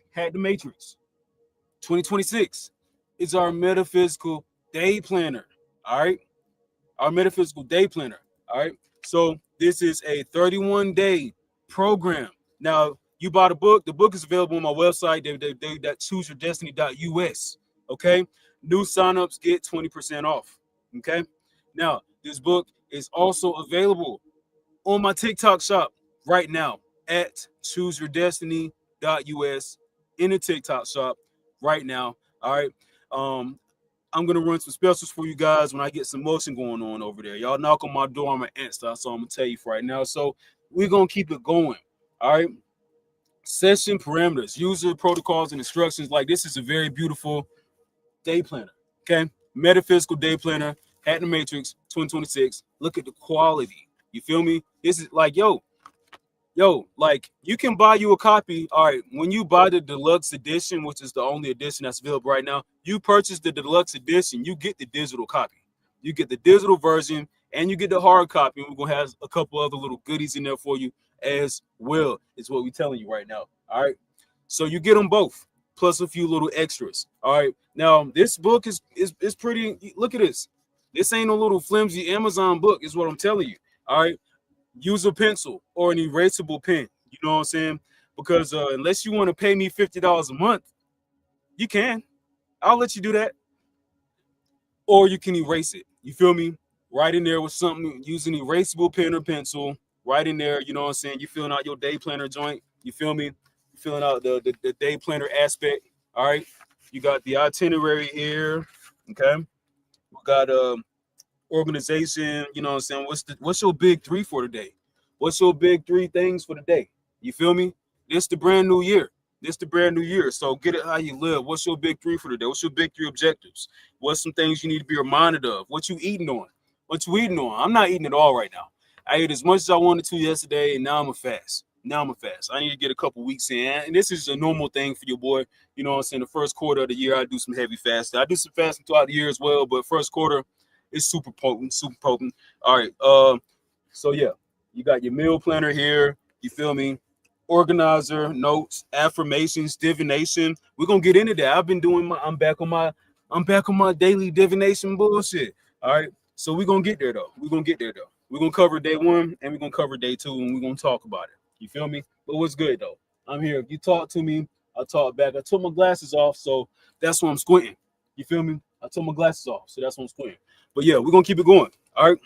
S1: Hack the Matrix 2026 is our metaphysical day planner. All right. Our metaphysical day planner. All right. So, this is a 31-day program. Now, you bought a book. The book is available on my website, www.chooseyourdestiny.us. Okay. New signups get 20% off. Okay. Now, this book is also available on my TikTok shop right now at chooseyourdestiny.us in the TikTok shop right now. All right. I'm gonna run some specials for you guys when I get some motion going on over there. Y'all knock on my door, I'm an Insta, so I'm gonna tell you for right now. So we're gonna keep it going. All right. Session parameters, user protocols, and instructions. Like, this is a very beautiful day planner. Okay. Metaphysical day planner, Hack the Matrix 2026. Look at the quality. You feel me? This is like, yo, like, you can buy you a copy. All right, when you buy the Deluxe Edition, which is the only edition that's available right now, you purchase the Deluxe Edition, you get the digital copy. You get the digital version and you get the hard copy. And we're going to have a couple other little goodies in there for you as well, is what we're telling you right now. All right, so you get them both, plus a few little extras. All right, now this book is pretty. Look at this. This ain't no little flimsy Amazon book, is what I'm telling you. All right. Use a pencil or an erasable pen. You know what I'm saying? Because unless you want to pay me $50 a month, you can. I'll let you do that. Or you can erase it. You feel me? Right in there with something, use an erasable pen or pencil. Right in there, you know what I'm saying? You filling out your day planner joint. You feel me? You filling out the day planner aspect. All right. You got the itinerary here. Okay. We got organization. You know what I'm saying? What's your big three for today? What's your big three things for the day? You feel me? This the brand new year. This the brand new year. So get it how you live. What's your big three for today? What's your big three objectives? What's some things you need to be reminded of? What you eating on? What you eating on? I'm not eating at all right now. I ate as much as I wanted to yesterday, and now I'm a fast. Now I'm a fast. I need to get a couple weeks in. And this is a normal thing for your boy. You know what I'm saying? The first quarter of the year, I do some heavy fasting. I do some fasting throughout the year as well, but first quarter is super potent, super potent. All right. So yeah, you got your meal planner here. You feel me? Organizer, notes, affirmations, divination. We're gonna get into that. I'm back on my daily divination bullshit. All right. So we're gonna get there though. We're gonna get there though. We're gonna cover day one and we're gonna cover day two and we're gonna talk about it. You feel me? But what's good though? I'm here. If you talk to me, I'll talk back. I took my glasses off, so that's why I'm squinting. You feel me? I took my glasses off, so that's why I'm squinting. But yeah, we're gonna keep it going. All right.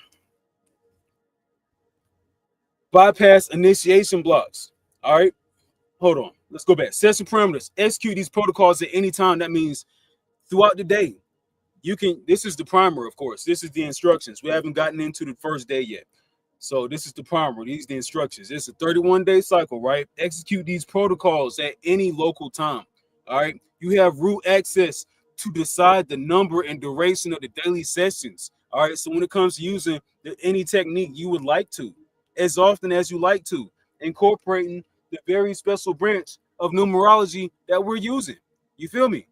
S1: Bypass initiation blocks. All right. Hold on. Let's go back. Session parameters. Execute these protocols at any time. That means throughout the day. You can, this is the primer, of course. This is the instructions. We haven't gotten into the first day yet. So this is the primer. These are the instructions. It's a 31-day cycle, right? Execute these protocols at any local time. All right. You have root access to decide the number and duration of the daily sessions. All right. So when it comes to using any technique you would like to, as often as you like to, incorporating the very special branch of numerology that we're using. You feel me?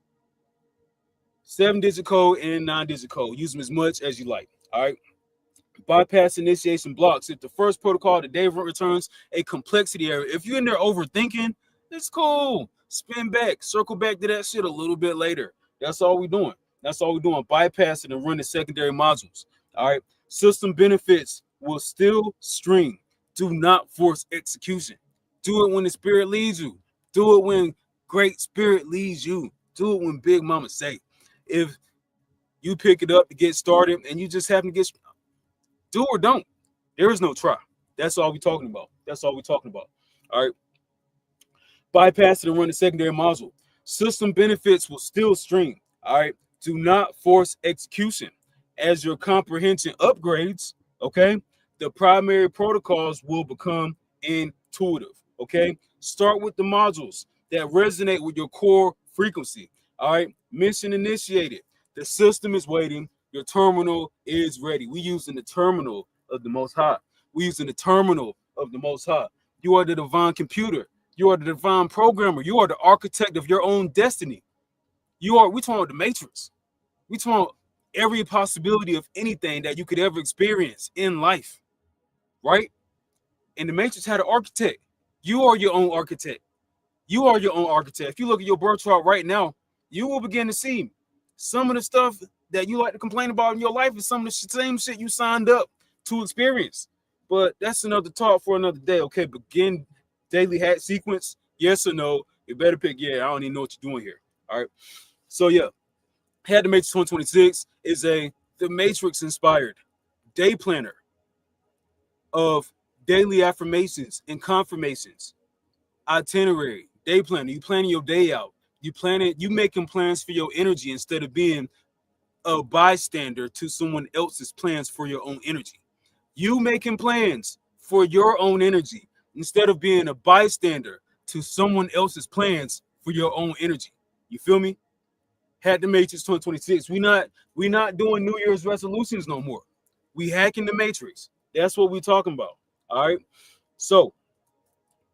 S1: 7-digit code and 9-digit code. Use them as much as you like. All right. Bypass initiation blocks. If the first protocol the day returns a complexity error, if you're in there overthinking, it's cool. Spin back, circle back to that shit a little bit later. That's all we're doing. That's all we're doing. Bypass it and run the secondary modules. All right. System benefits will still stream. Do not force execution. Do it when the spirit leads you. Do it when great spirit leads you. Do it when Big Mama say. If you pick it up to get started and you just happen to get, do or don't. There is no try. That's all we're talking about. That's all we're talking about. All right. Bypass it and run the secondary module. System benefits will still stream. All right. Do not force execution. As your comprehension upgrades, okay, the primary protocols will become intuitive. Okay. Start with the modules that resonate with your core frequency. All right. Mission initiated. The system is waiting. Your terminal is ready. We using the terminal of the Most High. We using the terminal of the Most High. You are the divine computer. You are the divine programmer. You are the architect of your own destiny. We talking about the matrix. We talking about every possibility of anything that you could ever experience in life, right? And the matrix had an architect. You are your own architect. You are your own architect. If you look at your birth chart right now, you will begin to see some of the stuff that you like to complain about in your life is some of the same shit you signed up to experience. But that's another talk for another day. Okay, begin daily hat sequence. Yes or no? You better pick. Yeah, I don't even know what you're doing here. All right. So yeah, Had the Matrix 2026 is the Matrix inspired day planner of daily affirmations and confirmations, itinerary, day planner. You planning your day out. You making plans for your energy instead of being a bystander to someone else's plans for your own energy. You making plans for your own energy instead of being a bystander to someone else's plans for your own energy. You feel me? Had the Matrix 2026. We not doing New Year's resolutions no more. We hacking the Matrix. That's what we talking about. All right. So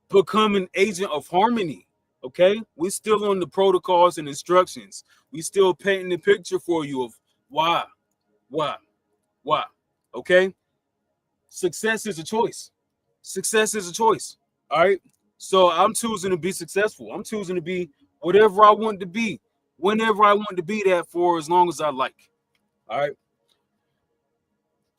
S1: become an agent of harmony. Okay, we still on the protocols and instructions. We still painting the picture for you of why. Okay, success is a choice. Success is a choice. All right, so I'm choosing to be successful. I'm choosing to be whatever I want to be, whenever I want to be that for, as long as I like. All right.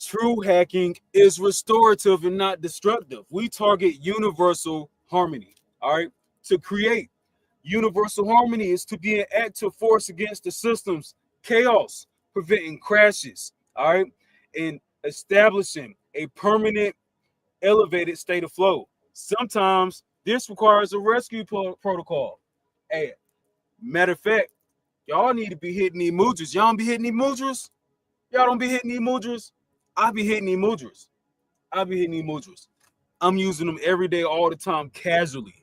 S1: True hacking is restorative and not destructive. We target universal harmony. All right. To create universal harmony is to be an active force against the system's chaos, preventing crashes. All right. And establishing a permanent elevated state of flow. Sometimes this requires a rescue protocol. Hey, matter of fact, y'all need to be hitting the mudras. Y'all don't be hitting the mudras? Y'all don't be hitting the mudras? I be hitting the mudras. I be hitting the mudras. I'm using them every day, all the time, casually.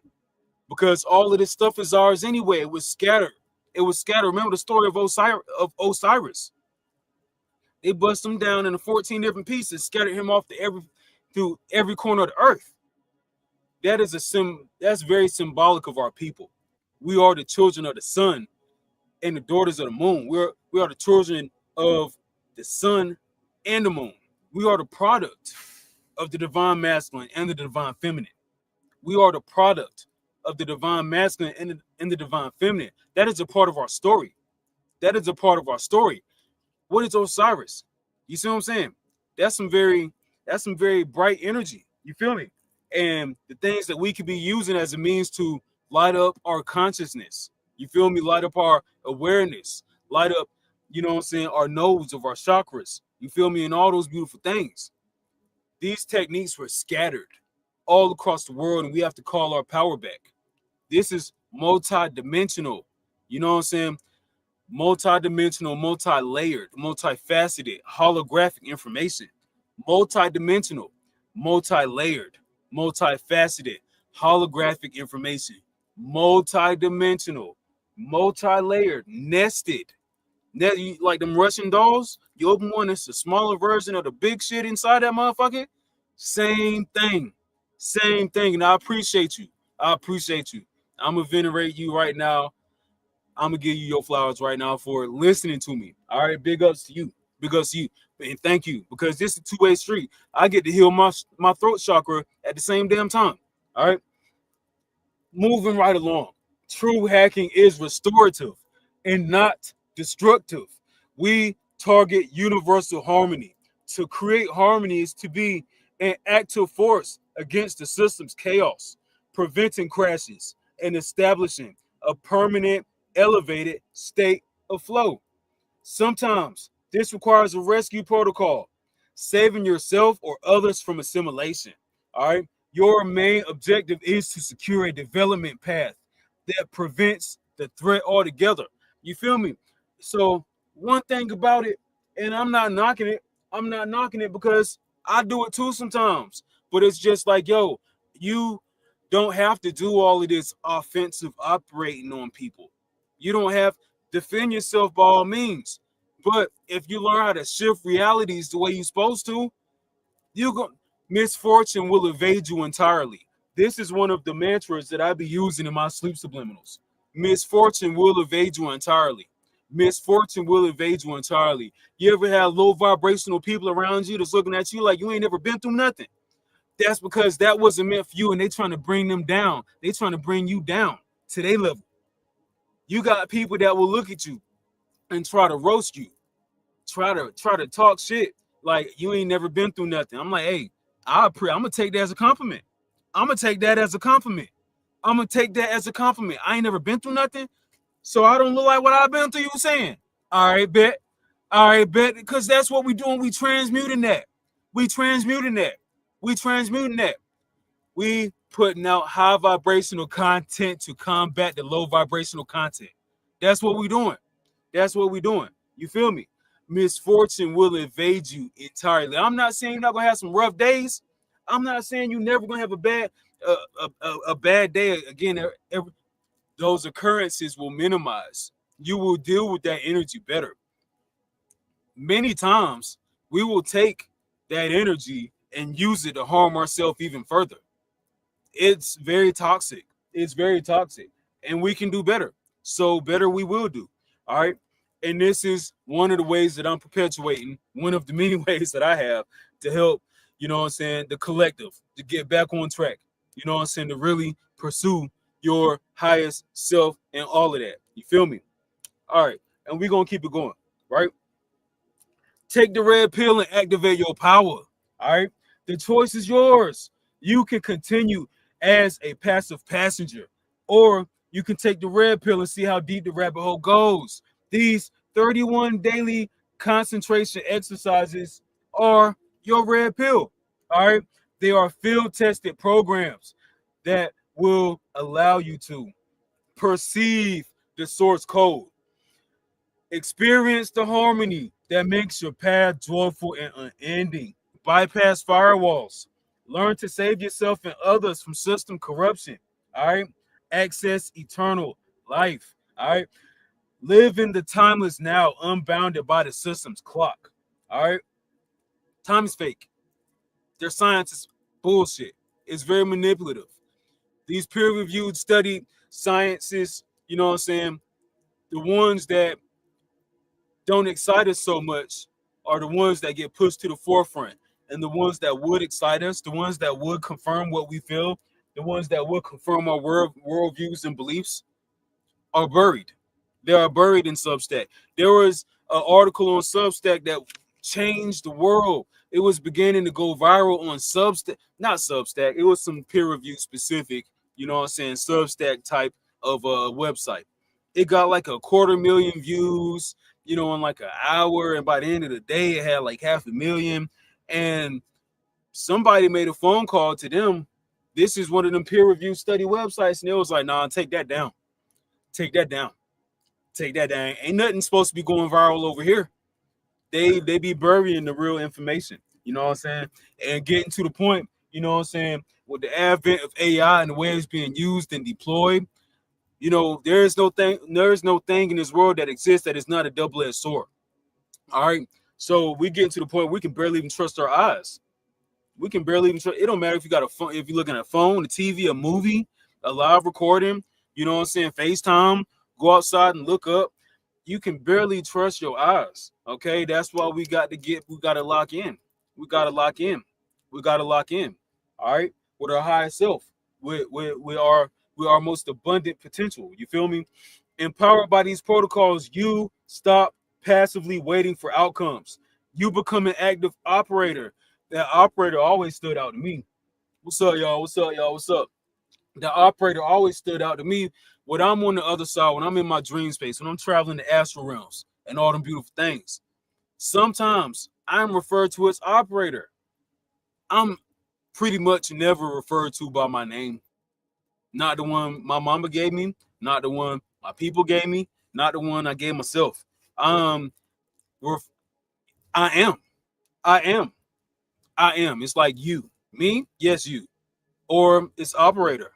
S1: Because all of this stuff is ours anyway. It was scattered. It was scattered. Remember the story of Osiris? They bust him down into 14 different pieces, scattered him off through every corner of the earth. That is that's very symbolic of our people. We are the children of the sun and the daughters of the moon. We are the children of the sun and the moon. We are the product of the divine masculine and the divine feminine. We are the product of the divine masculine and the divine feminine. That is a part of our story. That is a part of our story. What is Osiris? You see what I'm saying? That's some very bright energy. You feel me? And the things that we could be using as a means to light up our consciousness. You feel me? Light up our awareness. Light up, you know what I'm saying, our nodes of our chakras. You feel me? And all those beautiful things. These techniques were scattered all across the world, and we have to call our power back. This is multi-dimensional. You know what I'm saying? Multi-dimensional, multi-layered, multifaceted, holographic information. Multi-dimensional, multi-layered, multifaceted, holographic information. Multi-dimensional, multi-layered, nested. Like them Russian dolls, you open one, it's a smaller version of the big shit inside that motherfucker. Same thing. Same thing. And I appreciate you. I appreciate you. I'm going to venerate you right now. I'm going to give you your flowers right now for listening to me. All right. Big ups to you. Big ups to you. And thank you, because this is a two-way street. I get to heal my throat chakra at the same damn time. All right. Moving right along. True hacking is restorative and not destructive. We target universal harmony. To create harmony is to be an active force against the system's chaos, preventing crashes and establishing a permanent elevated state of flow. Sometimes this requires a rescue protocol, saving yourself or others from assimilation. All right. Your main objective is to secure a development path that prevents the threat altogether. You feel me? So one thing about it, and I'm not knocking it because I do it too sometimes. But it's just like, yo, you don't have to do all of this offensive operating on people. You don't have defend yourself by all means. But if you learn how to shift realities the way you're supposed to, misfortune will evade you entirely. This is one of the mantras that I be using in my sleep subliminals. Misfortune will evade you entirely. Misfortune will evade you entirely. You ever have low vibrational people around you that's looking at you like you ain't never been through nothing? That's because that wasn't meant for you, and they trying to bring them down. They trying to bring you down to their level. You got people that will look at you and try to roast you, try to talk shit like you ain't never been through nothing. I'm like, hey, I'm gonna take that as a compliment. I'm gonna take that as a compliment. I'm gonna take that as a compliment. I ain't never been through nothing, so I don't look like what I've been through. You saying? All right, bet. All right, bet. Because that's what we doing. We transmuting that. We transmuting that. We transmuting that. We putting out high vibrational content to combat the low vibrational content. That's what we doing. That's what we doing. You feel me? Misfortune will evade you entirely. I'm not saying you're not gonna have some rough days. I'm not saying you're never gonna have a bad day again. Those occurrences will minimize. You will deal with that energy better. Many times we will take that energy and use it to harm ourselves even further. It's very toxic. It's very toxic. And we can do better. So better we will do. All right. And this is one of the ways that I'm perpetuating, one of the many ways that I have to help, you know what I'm saying, the collective to get back on track. You know what I'm saying, to really pursue your highest self and all of that. You feel me? All right. And we're going to keep it going, right? Take the red pill and activate your power. All right. The choice is yours. You can continue as a passive passenger, or you can take the red pill and see how deep the rabbit hole goes. These 31 daily concentration exercises are your red pill. All right. They are field tested programs that will allow you to perceive the source code, experience the harmony that makes your path joyful and unending, bypass firewalls, learn to save yourself and others from system corruption. All right. Access eternal life. All right. Live in the timeless now, unbounded by the system's clock. All right. Time is fake. Their science is bullshit. It's very manipulative. These peer-reviewed study sciences, you know what I'm saying? The ones that don't excite us so much are the ones that get pushed to the forefront. And the ones that would excite us, the ones that would confirm what we feel, the ones that would confirm our worldviews and beliefs are buried. They are buried in Substack. There was an article on Substack that changed the world. It was beginning to go viral on Substack, not Substack. It was some peer review specific, you know what I'm saying, Substack type of website. It got like 250,000 views, you know, in like an hour. And by the end of the day, it had like 500,000. And somebody made a phone call to them. This is one of them peer review study websites. And it was like, nah, take that down. Take that down. Take that down. Ain't nothing supposed to be going viral over here. They be burying the real information, you know what I'm saying? And getting to the point, you know what I'm saying, with the advent of AI and the way it's being used and deployed, you know, there is no thing in this world that exists that is not a double-edged sword. All right. So we get to the point we can barely even trust our eyes. We can barely even trust. It don't matter if you got a phone, if you're looking at a phone, a TV, a movie, a live recording, you know what I'm saying, FaceTime, go outside and look up. You can barely trust your eyes. Okay. That's why we got to lock in. We got to lock in. We got to lock in. All right. With our higher self, with our most abundant potential. You feel me? Empowered by these protocols, you stop passively waiting for outcomes. You become an active operator. That operator always stood out to me. What's up, y'all? What's up, y'all? What's up? The operator always stood out to me when I'm on the other side, when I'm in my dream space, when I'm traveling the astral realms and all them beautiful things. Sometimes I'm referred to as operator. I'm pretty much never referred to by my name. Not the one my mama gave me, not the one my people gave me, not the one I gave myself. I am. I am. I am. It's like you. Me? Yes, you. Or it's operator.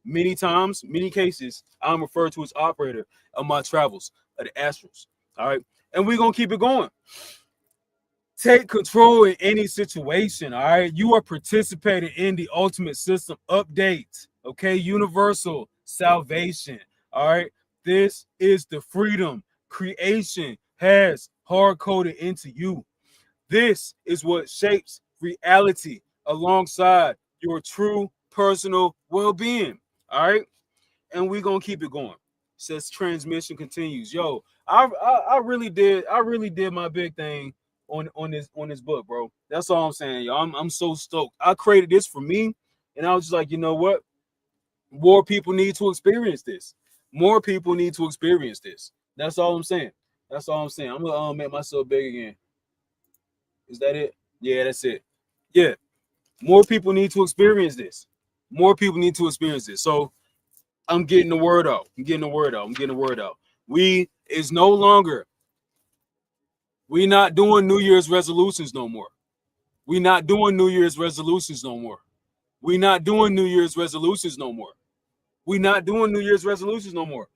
S1: Many times, many cases, I'm referred to as operator of my travels of the astrals. All right. And we're going to keep it going. Take control in any situation. All right. You are participating in the ultimate system update. Okay. Universal salvation. All right. This is the freedom creation has hard coded into you. This is what shapes reality alongside your true personal well-being. All right. And we're going to keep it going. Says transmission continues. Yo, I really did my big thing on this book, bro. That's all I'm saying, yo. I'm so stoked. I created this for me, and I was just like, you know what? More people need to experience this. More people need to experience this. That's all I'm saying. That's all I'm saying. I'm gonna make myself big again. Is that it? Yeah, that's it. Yeah. More people need to experience this. More people need to experience this. So I'm getting the word out. I'm getting the word out. I'm getting the word out. We not doing New Year's resolutions no more. We not doing New Year's resolutions no more. We not doing New Year's resolutions no more. We not doing New Year's resolutions no more.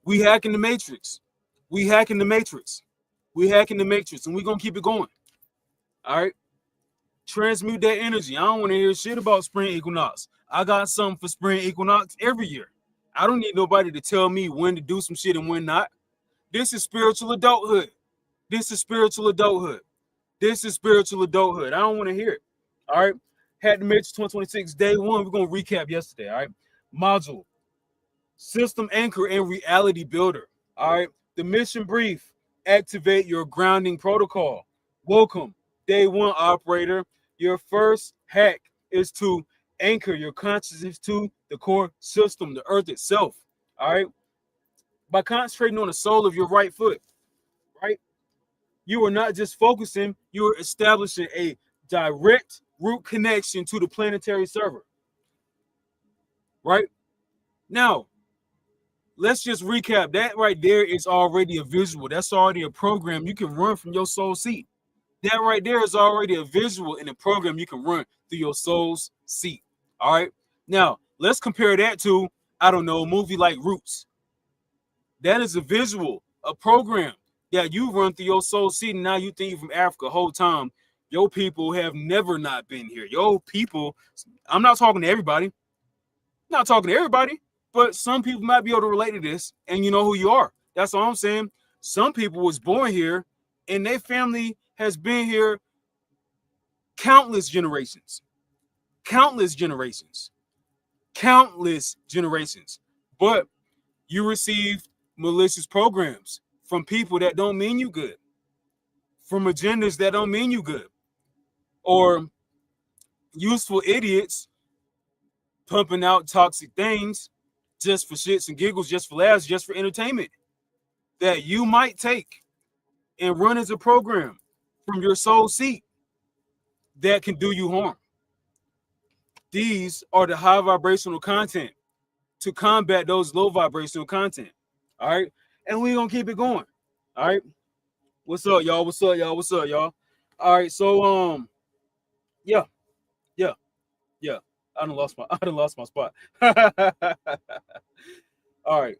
S1: We hacking the matrix. We hacking the matrix. We hacking the matrix, and we gonna keep it going. All right. Transmute that energy. I don't want to hear shit about spring equinox. I got something for spring equinox every year. I don't need nobody to tell me when to do some shit and when not. This is spiritual adulthood. This is spiritual adulthood. This is spiritual adulthood. I don't want to hear it. All right. Had the Matrix 2026 day one. We're going to recap yesterday. All right. Module. System anchor and reality builder. All right. The mission brief. Activate your grounding protocol. Welcome, day one operator. Your first hack is to anchor your consciousness to the core system, the earth itself. All right. By concentrating on the sole of your right foot, right? You are not just focusing, you are establishing a direct root connection to the planetary server. Right? Now, let's just recap. That right there is already a visual. That's already a program you can run from your soul seat. That right there is already a visual in a program you can run through your soul's seat. All right. Now, let's compare that to, I don't know, a movie like Roots. That is a visual, a program that you run through your soul seat. And now you think you're from Africa the whole time. Your people have never not been here. Your people, I'm not talking to everybody. Not talking to everybody, but some people might be able to relate to this, and you know who you are. That's all I'm saying. Some people was born here, and their family has been here countless generations, countless generations, countless generations. But you received malicious programs from people that don't mean you good, from agendas that don't mean you good, or useful idiots pumping out toxic things just for shits and giggles, just for laughs, just for entertainment, that you might take and run as a program from your soul seat that can do you harm. These are the high vibrational content to combat those low vibrational content. All right. And we're gonna keep it going. All right. What's up, y'all? What's up, y'all? What's up, y'all? All right, so yeah, yeah, yeah. I done lost my spot. All right.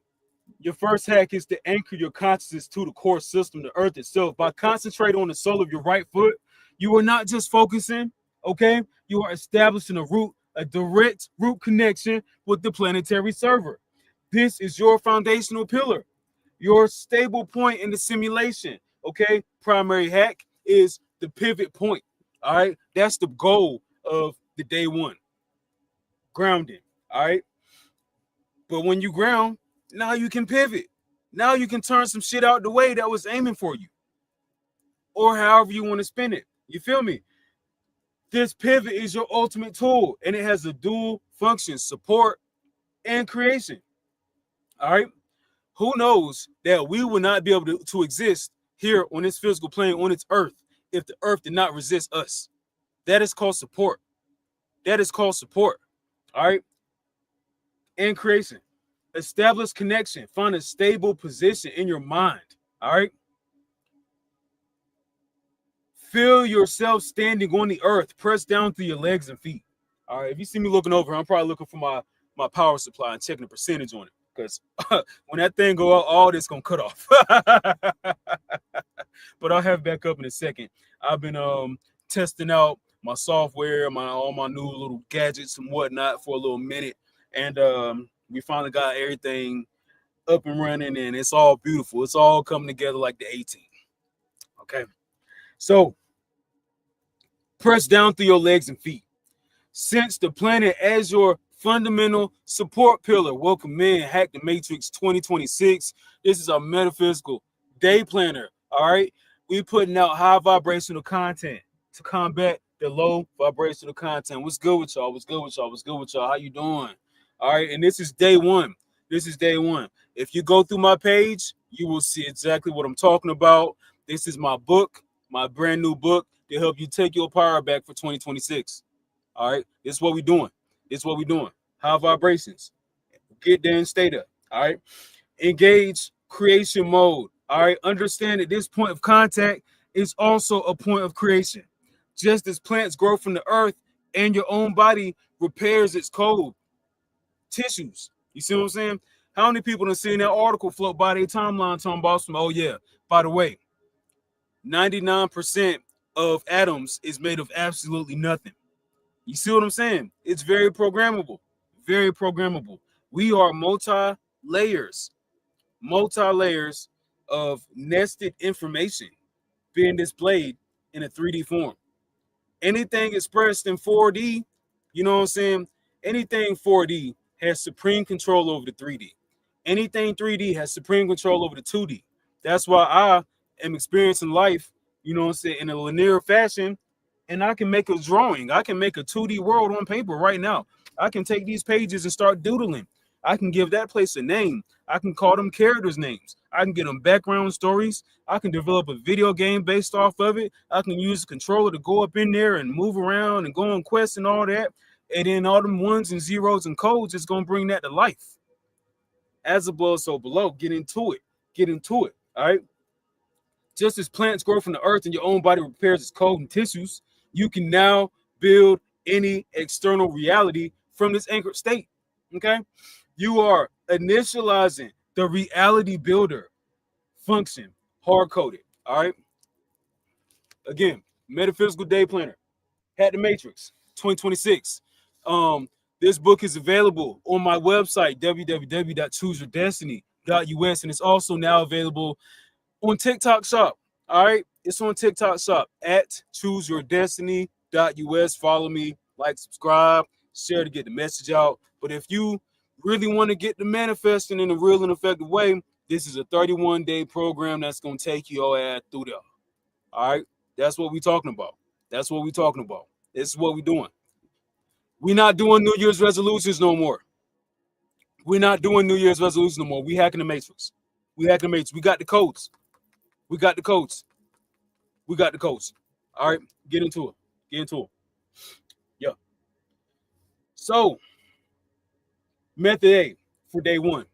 S1: Your first hack is to anchor your consciousness to the core system, the earth itself. By concentrating on the sole of your right foot, you are not just focusing, okay? You are establishing a direct root connection with the planetary server. This is your foundational pillar, your stable point in the simulation, okay? Primary hack is the pivot point, all right? That's the goal of the day one, grounding, all right? But when you ground, now you can pivot. Now you can turn some shit out the way that was aiming for you, or however you want to spin it. You feel me? This pivot is your ultimate tool, and it has a dual function: support and creation. All right. Who knows that we would not be able to exist here on this physical plane, on its earth, if the earth did not resist us? That is called support. That is called support. All right. And creation. Establish connection. Find a stable position in your mind. All right. Feel yourself standing on the earth. Press down through your legs and feet. All right. If you see me looking over, I'm probably looking for my power supply and checking the percentage on it. Because when that thing go out, all this gonna cut off. But I'll have back up in a second. I've been testing out my software, all my new little gadgets and whatnot for a little minute. And we finally got everything up and running, and it's all beautiful. It's all coming together like the 18. Okay. So press down through your legs and feet. Sense the planet as your fundamental support pillar. Welcome in, Hack the Matrix 2026. This is our Metaphysical Dayplanner. All right. We putting out high vibrational content to combat the low vibrational content. What's good with y'all? What's good with y'all? What's good with y'all? How you doing? All right. And this is day one. This is day one. If you go through my page, you will see exactly what I'm talking about. This is my book, my brand new book to help you take your power back for 2026. All right. This is what we're doing. This is what we're doing. High vibrations. Get there and stay there. All right. Engage creation mode. All right. Understand that this point of contact is also a point of creation. Just as plants grow from the earth and your own body repairs its cold tissues. You see what I'm saying? How many people have seen that article float by their timeline talking about some, oh yeah, by the way, 99% of atoms is made of absolutely nothing. You see what I'm saying? It's very programmable. Very programmable. We are multi-layers of nested information being displayed in a 3D form. Anything expressed in 4D, you know what I'm saying? Anything 4D has supreme control over the 3D. Anything 3D has supreme control over the 2D. That's why I am experiencing life, you know what I'm saying, in a linear fashion, and I can make a drawing. I can make a 2D world on paper right now. I can take these pages and start doodling. I can give that place a name. I can call them characters names. I can get them background stories. I can develop a video game based off of it. I can use the controller to go up in there and move around and go on quests and all that. And then all them ones and zeros and codes is going to bring that to life. As above, so below. Get into it. Get into it. All right. Just as plants grow from the earth and your own body repairs its code and tissues, you can now build any external reality from this anchored state. Okay? You are initializing the reality builder function hard-coded. All right? Again, Metaphysical Dayplanner, Hack the Matrix 2026. This book is available on my website, www.chooseyourdestiny.us, and it's also now available on TikTok Shop. All right, it's on TikTok Shop at chooseyourdestiny.us. Follow me, like, subscribe, share to get the message out. But if you really want to get the manifesting in a real and effective way, this is a 31-day program that's going to take your ass through there. All right, that's what we're talking about. That's what we're talking about. This is what we're doing. We're not doing New Year's resolutions no more. We're not doing New Year's resolutions no more. We hacking the matrix. We hacking the matrix. We got the codes. We got the codes. We got the codes. All right, get into it. Get into it. Yeah. So, method A for day one.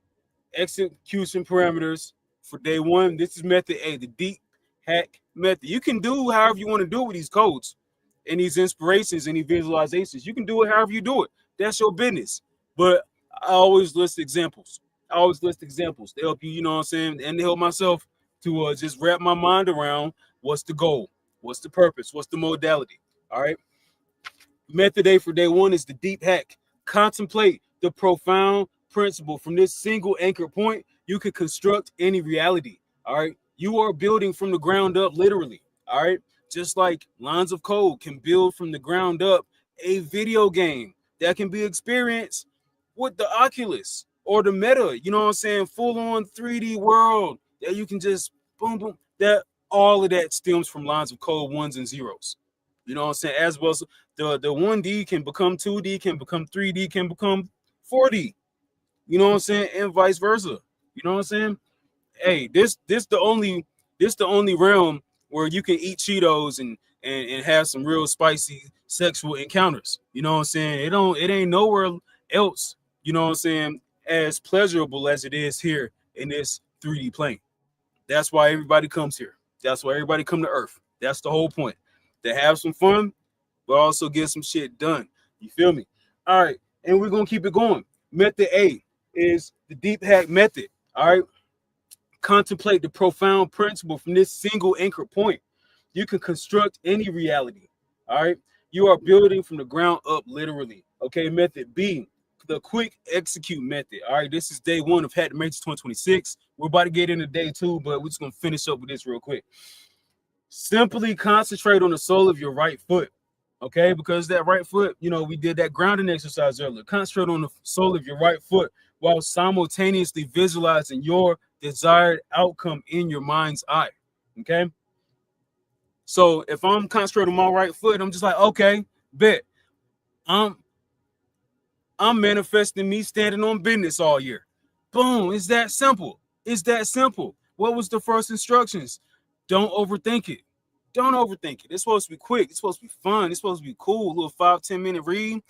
S1: Execution parameters for day one. This is method A, the deep hack method. You can do however you want to do with these codes and these inspirations and these visualizations. You can do it however you do it. That's your business. But I always list examples. I always list examples to help you, you know what I'm saying, and to help myself to just wrap my mind around what's the goal, what's the purpose, what's the modality. All right. Method A for day one is the deep hack. Contemplate the profound principle. From this single anchor point, you can construct any reality. All right. You are building from the ground up, literally. All right. Just like lines of code can build from the ground up a video game that can be experienced with the Oculus or the Meta, you know what I'm saying, full on 3D world that you can just boom, boom, that all of that stems from lines of code, ones and zeros. You know what I'm saying? As well, so the 1D can become 2D, can become 3D, can become 4D. You know what I'm saying? And vice versa. You know what I'm saying? Hey, this the only realm where you can eat Cheetos and have some real spicy sexual encounters. You know what I'm saying? It ain't nowhere else, you know what I'm saying, as pleasurable as it is here in this 3D plane. That's why everybody comes here. That's why everybody come to Earth. That's the whole point. To have some fun, but also get some shit done. You feel me? All right, and we're gonna keep it going. Method A is the deep hack method. All right. Contemplate the profound principle from this single anchor point. You can construct any reality. All right. You are building from the ground up, literally. Okay. Method B, the quick execute method. All right. This is day one of Hack the Matrix 2026. We're about to get into day two, but we're just going to finish up with this real quick. Simply concentrate on the sole of your right foot. Okay. Because that right foot, you know, we did that grounding exercise earlier. Concentrate on the sole of your right foot while simultaneously visualizing your desired outcome in your mind's eye. Okay. So if I'm concentrating on my right foot, I'm just like, okay, bet. I'm manifesting me standing on business all year. Boom. It's that simple. It's that simple. What was the first instructions? Don't overthink it. Don't overthink it. It's supposed to be quick. It's supposed to be fun. It's supposed to be cool. A little 5-10 minute read.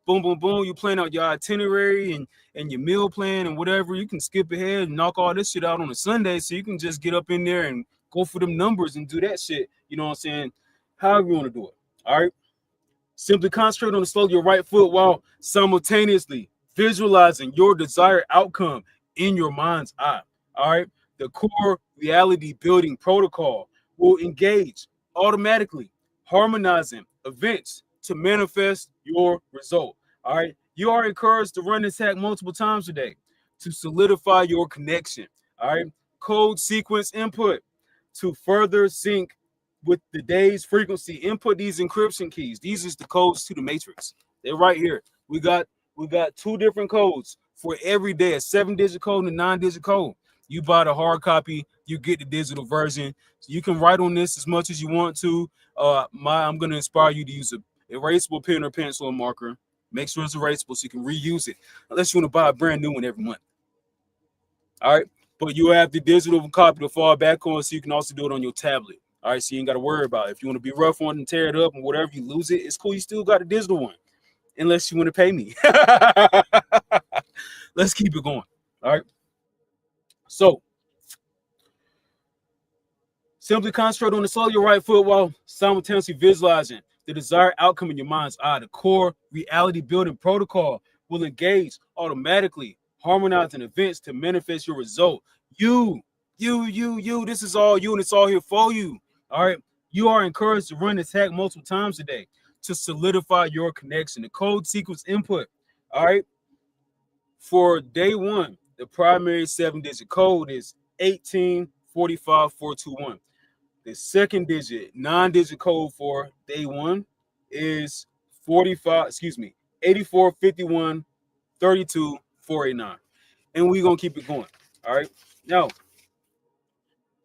S1: Boom, boom, boom. You plan out your itinerary and your meal plan and whatever. You can skip ahead and knock all this shit out on a Sunday, so you can just get up in there and go for them numbers and do that shit. You know what I'm saying? However you want to do it. All right. Simply concentrate on the sole of your right foot while simultaneously visualizing your desired outcome in your mind's eye. All right. The core reality building protocol will engage automatically, harmonizing events to manifest your result. All right. You are encouraged to run this hack multiple times a day to solidify your connection. All right. Code sequence input to further sync with the day's frequency. Input these encryption keys. These is the codes to the matrix. They're right here. We got two different codes for every day, a 7-digit code and a 9-digit code. You buy the hard copy, you get the digital version. So you can write on this as much as you want to. I'm gonna inspire you to use a erasable pen or pencil or marker. Make sure it's erasable so you can reuse it. Unless you want to buy a brand new one every month. All right. But you have the digital copy to fall back on, so you can also do it on your tablet. All right. So you ain't got to worry about it. If you want to be rough on it and tear it up and whatever, you lose it, it's cool. You still got a digital one. Unless you want to pay me. Let's keep it going. All right. So simply concentrate on the sole of your right foot while simultaneously visualizing the desired outcome in your mind's eye. The core reality building protocol will engage automatically, harmonizing events to manifest your result. You. This is all you, and it's all here for you. All right. You are encouraged to run this hack multiple times a day to solidify your connection. The code sequence input. All right. For day one, the primary 7-digit code is 1845421. The second digit, 9-digit code for day one is 845132 489. And we're gonna keep it going. All right. Now,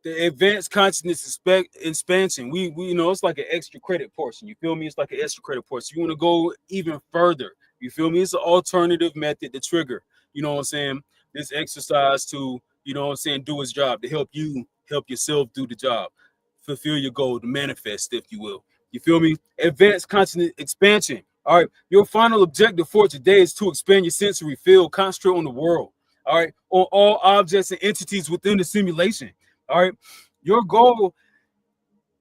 S1: the advanced consciousness expansion, we it's like an extra credit portion. You feel me? It's like an extra credit portion. You want to go even further. You feel me? It's an alternative method to trigger, this exercise to, do its job, to help yourself do the job, fulfill your goal, to manifest, if you will. You feel me? Advanced consciousness expansion. All right. Your final objective for today is to expand your sensory field, concentrate on the world. All right. On all objects and entities within the simulation. All right. Your goal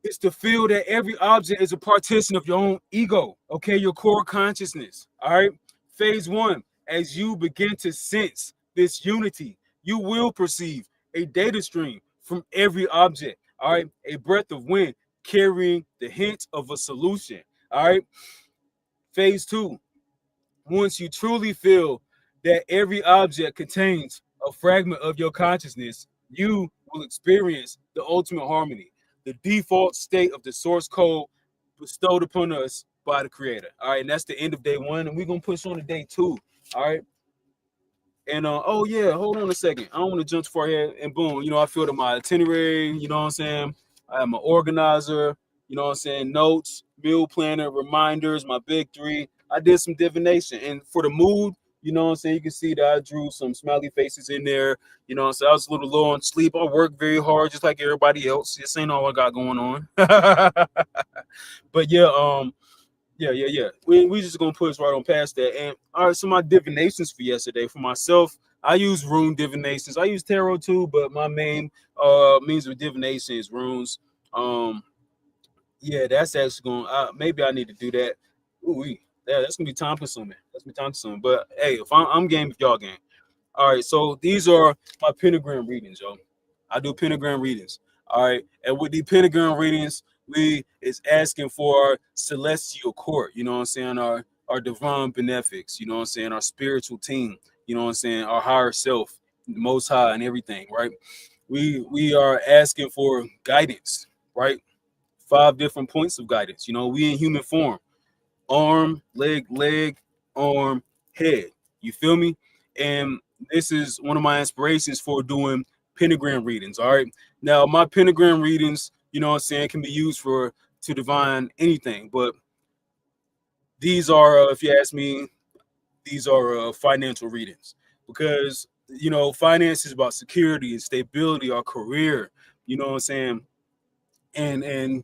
S1: is to feel that every object is a partition of your own ego. Okay. Your core consciousness. All right. Phase one, as you begin to sense this unity, you will perceive a data stream from every object. All right. A breath of wind carrying the hint of a solution. All right. Phase two, once you truly feel that every object contains a fragment of your consciousness, you will experience the ultimate harmony, the default state of the source code bestowed upon us by the creator. All right. And that's the end of day one. And we're going to push on to day two. All right. And oh yeah, hold on a second. I don't want to jump too far ahead. And boom, I filled up my itinerary. You know what I'm saying? I have my organizer. You know what I'm saying? Notes, meal planner, reminders, my big three. I did some divination, and for the mood, you know what I'm saying? You can see that I drew some smiley faces in there. You know what I'm saying? I was a little low on sleep. I work very hard, just like everybody else. This ain't all I got going on. But yeah, yeah. We just gonna push right on past that. And all right, so my divinations for yesterday, for myself, I use rune divinations. I use tarot too, but my main means of divination is runes. Yeah, that's actually going. Maybe I need to do that. Ooh, yeah, that's gonna be time consuming. That's gonna be time consuming. But hey, if I'm game, if y'all game. All right, so these are my pentagram readings, yo. I do pentagram readings. All right, and with the pentagram readings, we is asking for our celestial court. You know what I'm saying? Our divine benefics. You know what I'm saying? Our spiritual team. You know what I'm saying? Our higher self, the Most High, and everything. Right? We are asking for guidance. Right? 5 different points of guidance. We in human form. Arm, leg, arm, head. You feel me? And this is one of my inspirations for doing pentagram readings. All right. Now, my pentagram readings, you know what I'm saying, can be used to divine anything. But these are, if you ask me, these are financial readings, because, finance is about security and stability, our career, you know what I'm saying? And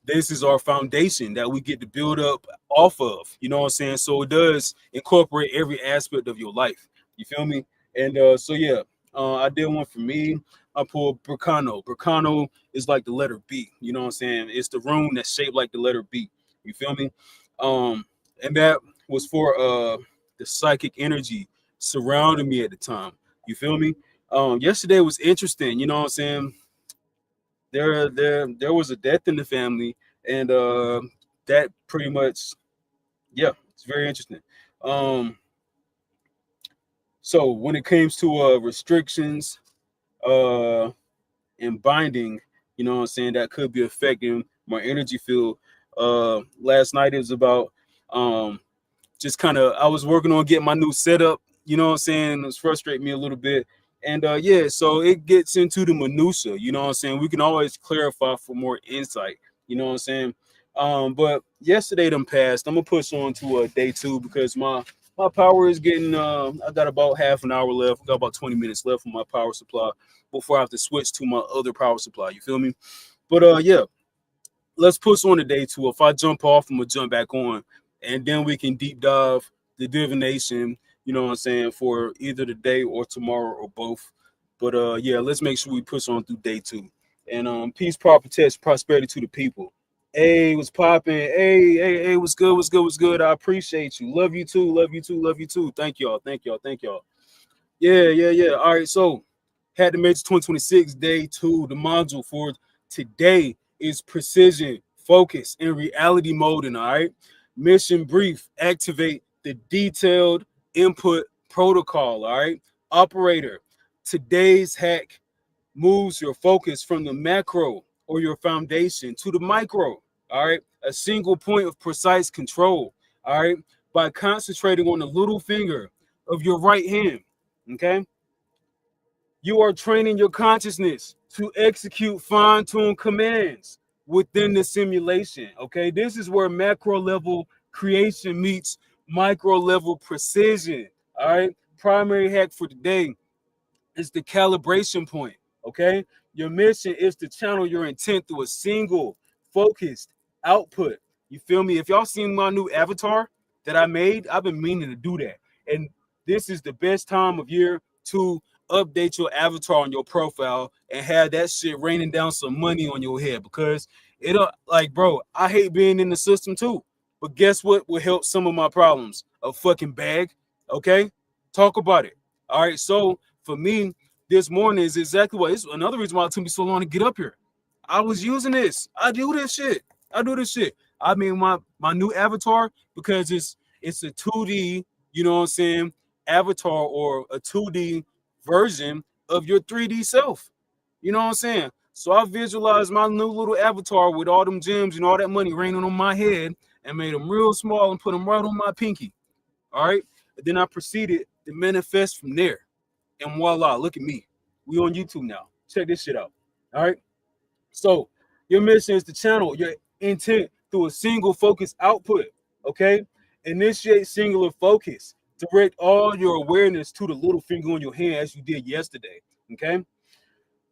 S1: this is our foundation that we get to build up off of, you know what I'm saying? So it does incorporate every aspect of your life. You feel me? And so yeah, I did one for me. I pulled Bracano. Bracano is like the letter B, you know what I'm saying? It's the rune that's shaped like the letter B. You feel me? And that was for the psychic energy surrounding me at the time. You feel me? Yesterday was interesting, you know what I'm saying? There was a death in the family, and that pretty much, yeah, it's very interesting. So when it comes to restrictions and binding, you know what I'm saying, that could be affecting my energy field. Last night it was about just kind of, I was working on getting my new setup, you know what I'm saying? It was frustrating me a little bit. And yeah, so it gets into the minutia, you know what I'm saying? We can always clarify for more insight, you know what I'm saying? But yesterday done passed. I'm gonna push on to day two because my power is getting I got about half an hour left, I got about 20 minutes left on my power supply before I have to switch to my other power supply. You feel me? But yeah, let's push on to day two. If I jump off, I'm gonna jump back on, and then we can deep dive the divination. You know what I'm saying, for either the day or tomorrow or both. But yeah, let's make sure we push on through day two. And peace, power, protection, prosperity to the people. Hey, what's popping? Hey, what's good? What's good? What's good? I appreciate you. Love you too. Love you too. Love you too. Thank y'all. Thank y'all. Thank y'all. Yeah. All right, so had the Major 2026 day two. The module for today is precision, focus, and reality molding. All right, mission brief: activate the detailed input protocol. All right, operator. Today's hack moves your focus from the macro or your foundation to the micro. All right, a single point of precise control. All right, by concentrating on the little finger of your right hand. Okay, you are training your consciousness to execute fine-tuned commands within the simulation. Okay, this is where macro level creation meets micro level precision. All right, primary hack for today is the calibration point. Okay, your mission is to channel your intent through a single focused output. You feel me? If y'all seen my new avatar that I made, I've been meaning to do that, and this is the best time of year to update your avatar on your profile and have that shit raining down some money on your head, because it'll, like, bro, I hate being in the system too, but guess what will help some of my problems? A fucking bag. Okay, talk about it. All right, so for me, this morning is exactly what it's another reason why it took me so long to get up here. I was using this. I do this shit. I do this shit. I mean, my new avatar, because it's a 2D, you know what I'm saying, avatar, or a 2D version of your 3D self. You know what I'm saying? So I visualized my new little avatar with all them gems and all that money raining on my head and made them real small and put them right on my pinky. All right. And then I proceeded to manifest from there. And voila, look at me. We on YouTube now. Check this shit out. All right. So your mission is to channel your intent through a single focus output. Okay. Initiate singular focus. Direct all your awareness to the little finger on your hand as you did yesterday. Okay.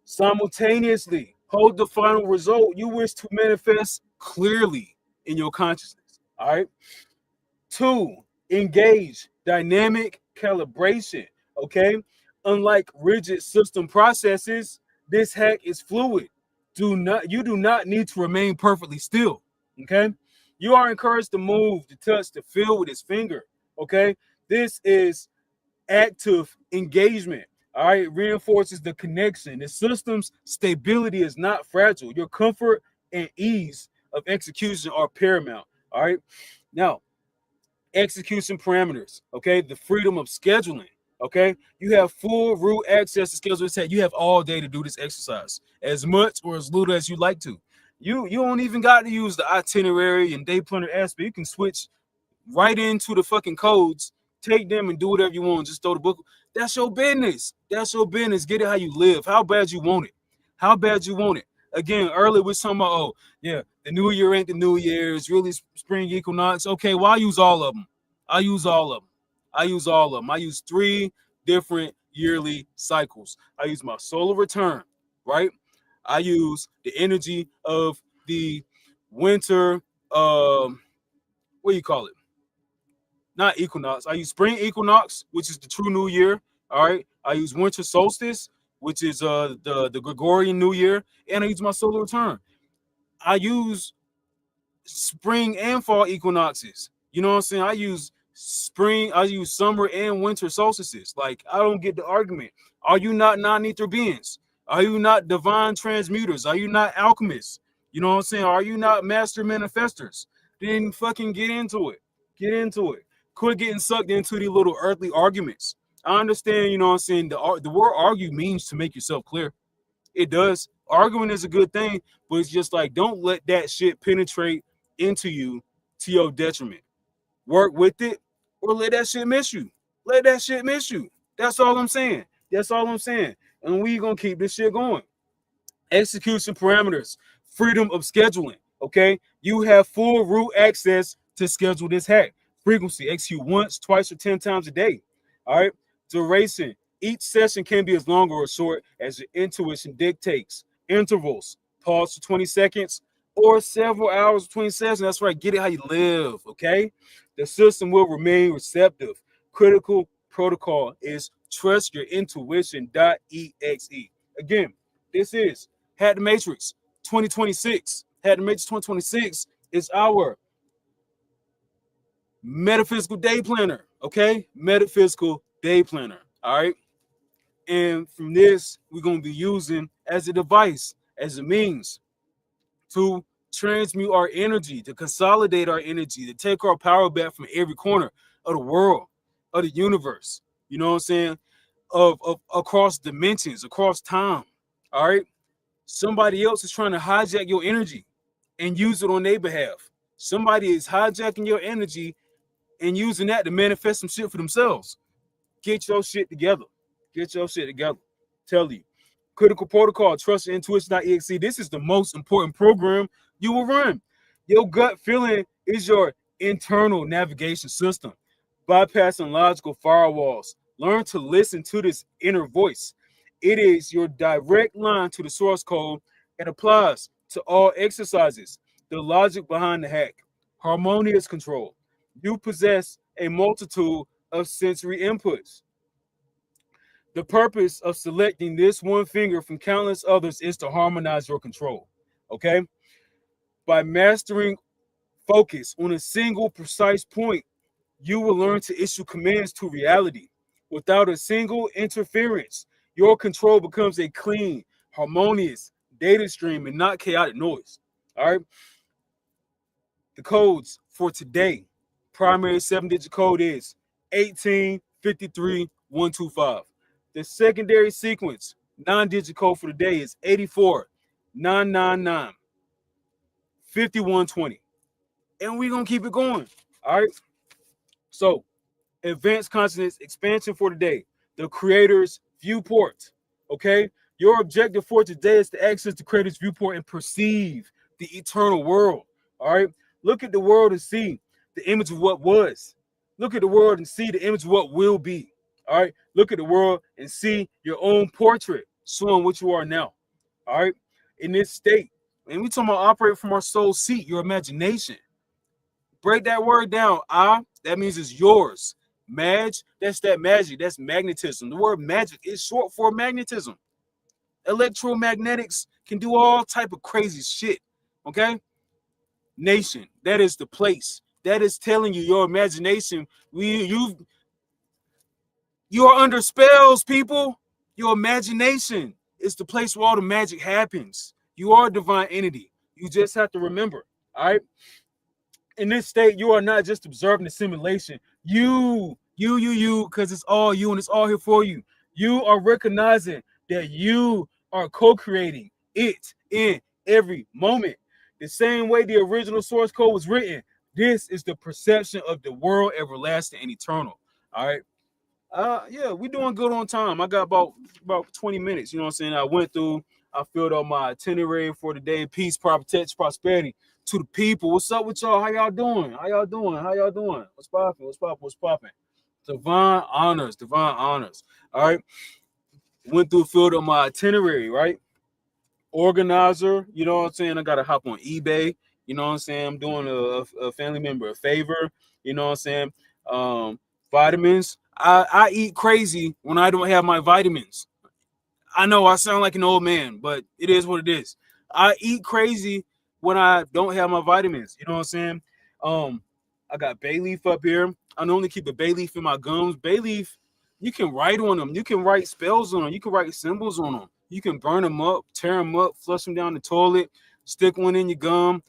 S1: Simultaneously, hold the final result you wish to manifest clearly in your consciousness. All right. Two, engage dynamic calibration. Okay. Unlike rigid system processes, this hack is fluid. You do not need to remain perfectly still. Okay. You are encouraged to move, to touch, to feel with his finger. Okay. This is active engagement. All right. It reinforces the connection. The system's stability is not fragile. Your comfort and ease of execution are paramount. All right. Now, execution parameters, okay, the freedom of scheduling, okay, you have full root access to schedule set. You have all day to do this exercise, as much or as little as you like to. You don't even got to use the itinerary and day planner aspect. You can switch right into the fucking codes, take them and do whatever you want. Just throw the book. That's your business. That's your business. Get it how you live. How bad you want it. How bad you want it. Again, earlier we're talking about, oh, yeah, the new year ain't the new year. It's really spring equinox. Okay, well, I use all of them. I use all of them. I use all of them. I use 3 different yearly cycles. I use my solar return, right? I use the energy of the winter, what do you call it? Not equinox. I use spring equinox, which is the true new year. All right. I use winter solstice, which is the Gregorian New Year, and I use my solar return. I use spring and fall equinoxes. You know what I'm saying? I use summer and winter solstices. Like, I don't get the argument. Are you not non-ether beings? Are you not divine transmuters? Are you not alchemists? You know what I'm saying? Are you not master manifestors? Then fucking get into it. Get into it. Quit getting sucked into these little earthly arguments. I understand, you know what I'm saying? The word argue means to make yourself clear. It does. Arguing is a good thing, but it's just like, don't let that shit penetrate into you to your detriment. Work with it, or let that shit miss you. Let that shit miss you. That's all I'm saying. That's all I'm saying. And we gonna keep this shit going. Execution parameters, freedom of scheduling. Okay, you have full root access to schedule this hack. Frequency, execute once, twice, or 10 times a day. All right. Duration, each session can be as long or as short as your intuition dictates. Intervals, pause for 20 seconds or several hours between sessions. That's right, get it how you live. Okay, the system will remain receptive. Critical protocol is trust your intuition.exe. Again, this is Hack the Matrix 2026. Hack the Matrix 2026 is our Metaphysical Day Planner. Okay? Metaphysical Day Planner. All right. And from this, we're going to be using as a device, as a means to transmute our energy, to consolidate our energy, to take our power back from every corner of the world, of the universe. You know what I'm saying? Of across dimensions, across time. All right. Somebody else is trying to hijack your energy and use it on their behalf. Somebody is hijacking your energy and using that to manifest some shit for themselves. Get your shit together. Get your shit together. Tell you. Critical protocol, trust your intuition.exe. This is the most important program you will run. Your gut feeling is your internal navigation system. Bypassing logical firewalls. Learn to listen to this inner voice. It is your direct line to the source code and applies to all exercises. The logic behind the hack. Harmonious control. You possess a multitude of sensory inputs. The purpose of selecting this one finger from countless others is to harmonize your control. Okay? By mastering focus on a single precise point, you will learn to issue commands to reality without a single interference. Your control becomes a clean, harmonious data stream and not chaotic noise. All right? The codes for today, primary 7-digit code is 1853125. The secondary sequence, 9-digit code for the day is 84999 5120. And we're going to keep it going. All right. So, advanced consciousness expansion for today, the creator's viewport. Okay. Your objective for today is to access the creator's viewport and perceive the eternal world. All right. Look at the world and see the image of what was. Look at the world and see the image of what will be. All right. Look at the world and see your own portrait showing what you are now. All right. In this state. And we talking about operate from our soul seat, your imagination. Break that word down. That means it's yours. Mag, that's that magic. That's magnetism. The word magic is short for magnetism. Electromagnetics can do all type of crazy shit. Okay? Nation, that is the place. That is telling you your imagination. You are under spells, people. Your imagination is the place where all the magic happens. You are a divine entity. You just have to remember. All right. In this state, you are not just observing the simulation. You, because it's all you and it's all here for you. You are recognizing that you are co-creating it in every moment. The same way the original source code was written, this is the perception of the world everlasting and eternal. All right. Yeah, we're doing good on time. I got about 20 minutes. You know what I'm saying? I filled out my itinerary for the day. Peace, protection, prosperity to the people. What's up with y'all? How y'all doing? What's popping? Divine honors. All right. Filled out my itinerary, right? Organizer, you know what I'm saying? I gotta hop on eBay, you know what I'm saying? I'm doing a family member a favor, you know what I'm saying? Vitamins. I eat crazy when I don't have my vitamins. I know I sound like an old man, but it is what it is. I eat crazy when I don't have my vitamins. You know what I'm saying? I got bay leaf up here. I normally keep a bay leaf in my gums. Bay leaf, you can write on them. You can write spells on them. You can write symbols on them. You can burn them up, tear them up, flush them down the toilet, stick one in your gum.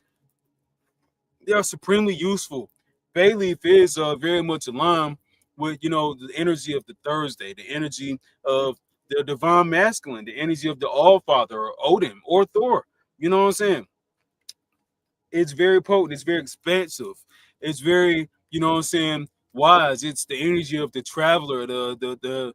S1: They are supremely useful. Bay leaf is very much aligned with, the energy of the Thursday, the energy of the divine masculine, the energy of the All-Father or Odin or Thor. You know what I'm saying? It's very potent. It's very expansive. It's very, wise. It's the energy of the traveler, the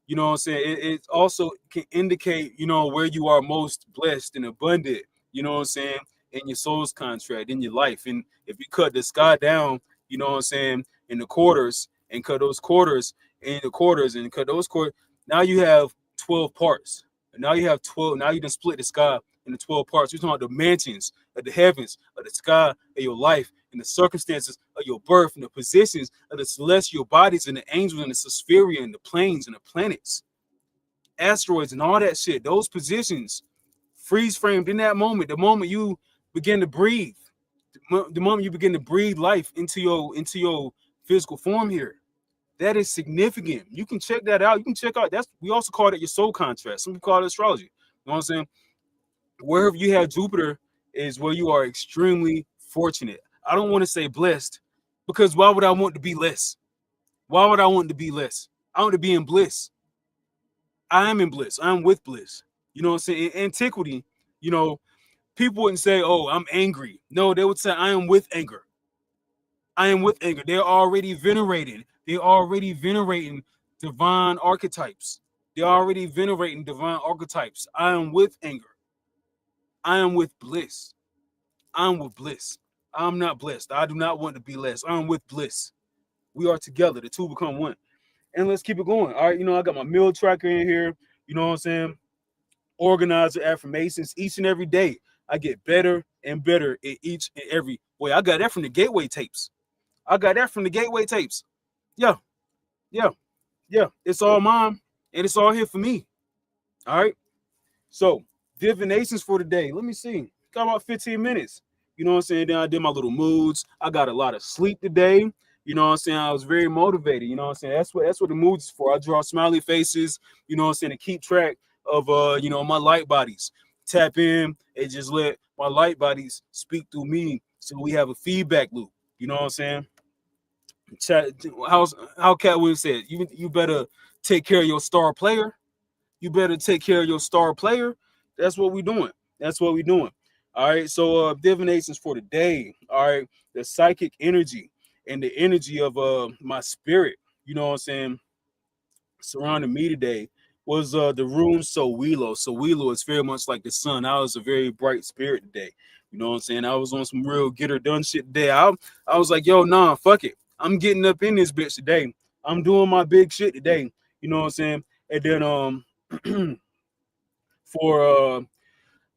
S1: You know what I'm saying? It also can indicate, where you are most blessed and abundant, you know what I'm saying, in your soul's contract, in your life. And if you cut the sky down, you know what I'm saying, in the quarters and cut those quarters in the quarters and cut those quarters, now you have 12 parts. And now you have 12, now you can split the sky into 12 parts. You're talking about the mansions of the heavens, of the sky, of your life, and the circumstances of your birth, and the positions of the celestial bodies, and the angels, and the spheria, and the planes, and the planets, asteroids, and all that shit. Those positions freeze framed in that moment, the moment you begin to breathe, the moment you begin to breathe life into your physical form here. That is significant. You can check that out. You can check out, that's, we also call it your soul contract. Some people call it astrology. You know what I'm saying? Wherever you have Jupiter is where you are extremely fortunate. I don't want to say blessed, because why would I want to be less? Why would I want to be less? I want to be in bliss. I am in bliss. I am with bliss. You know what I'm saying? In antiquity, people wouldn't say, "Oh, I'm angry." No, they would say, "I am with anger." I am with anger. They're already venerating. They're already venerating divine archetypes. They're already venerating divine archetypes. I am with anger. I am with bliss. I am with bliss. I'm not blessed. I do not want to be less. I am with bliss. We are together. The two become one. And let's keep it going. All right, I got my meal tracker in here. You know what I'm saying? Organizer affirmations each and every day. I get better and better in each and every way. I got that from the Gateway tapes. I got that from the Gateway tapes. Yeah, yeah, yeah. It's all mine, and it's all here for me. All right. So, divinations for today. Let me see. Got about 15 minutes. You know what I'm saying? Then I did my little moods. I got a lot of sleep today. You know what I'm saying? I was very motivated. You know what I'm saying? That's what the moods is for. I draw smiley faces, you know what I'm saying, to keep track of my light bodies. Tap in and just let my light bodies speak through me. So we have a feedback loop. You know what I'm saying? Chat, how Cat Williams said, you better take care of your star player. You better take care of your star player. That's what we're doing. That's what we're doing. All right. So divinations for today. All right. The psychic energy and the energy of my spirit, you know what I'm saying, surrounding me today was the rune Sowilo. Sowilo is very much like the sun. I was a very bright spirit today. You know what I'm saying? I was on some real get her done shit today. I was like, yo, nah, fuck it. I'm getting up in this bitch today. I'm doing my big shit today. You know what I'm saying? And then for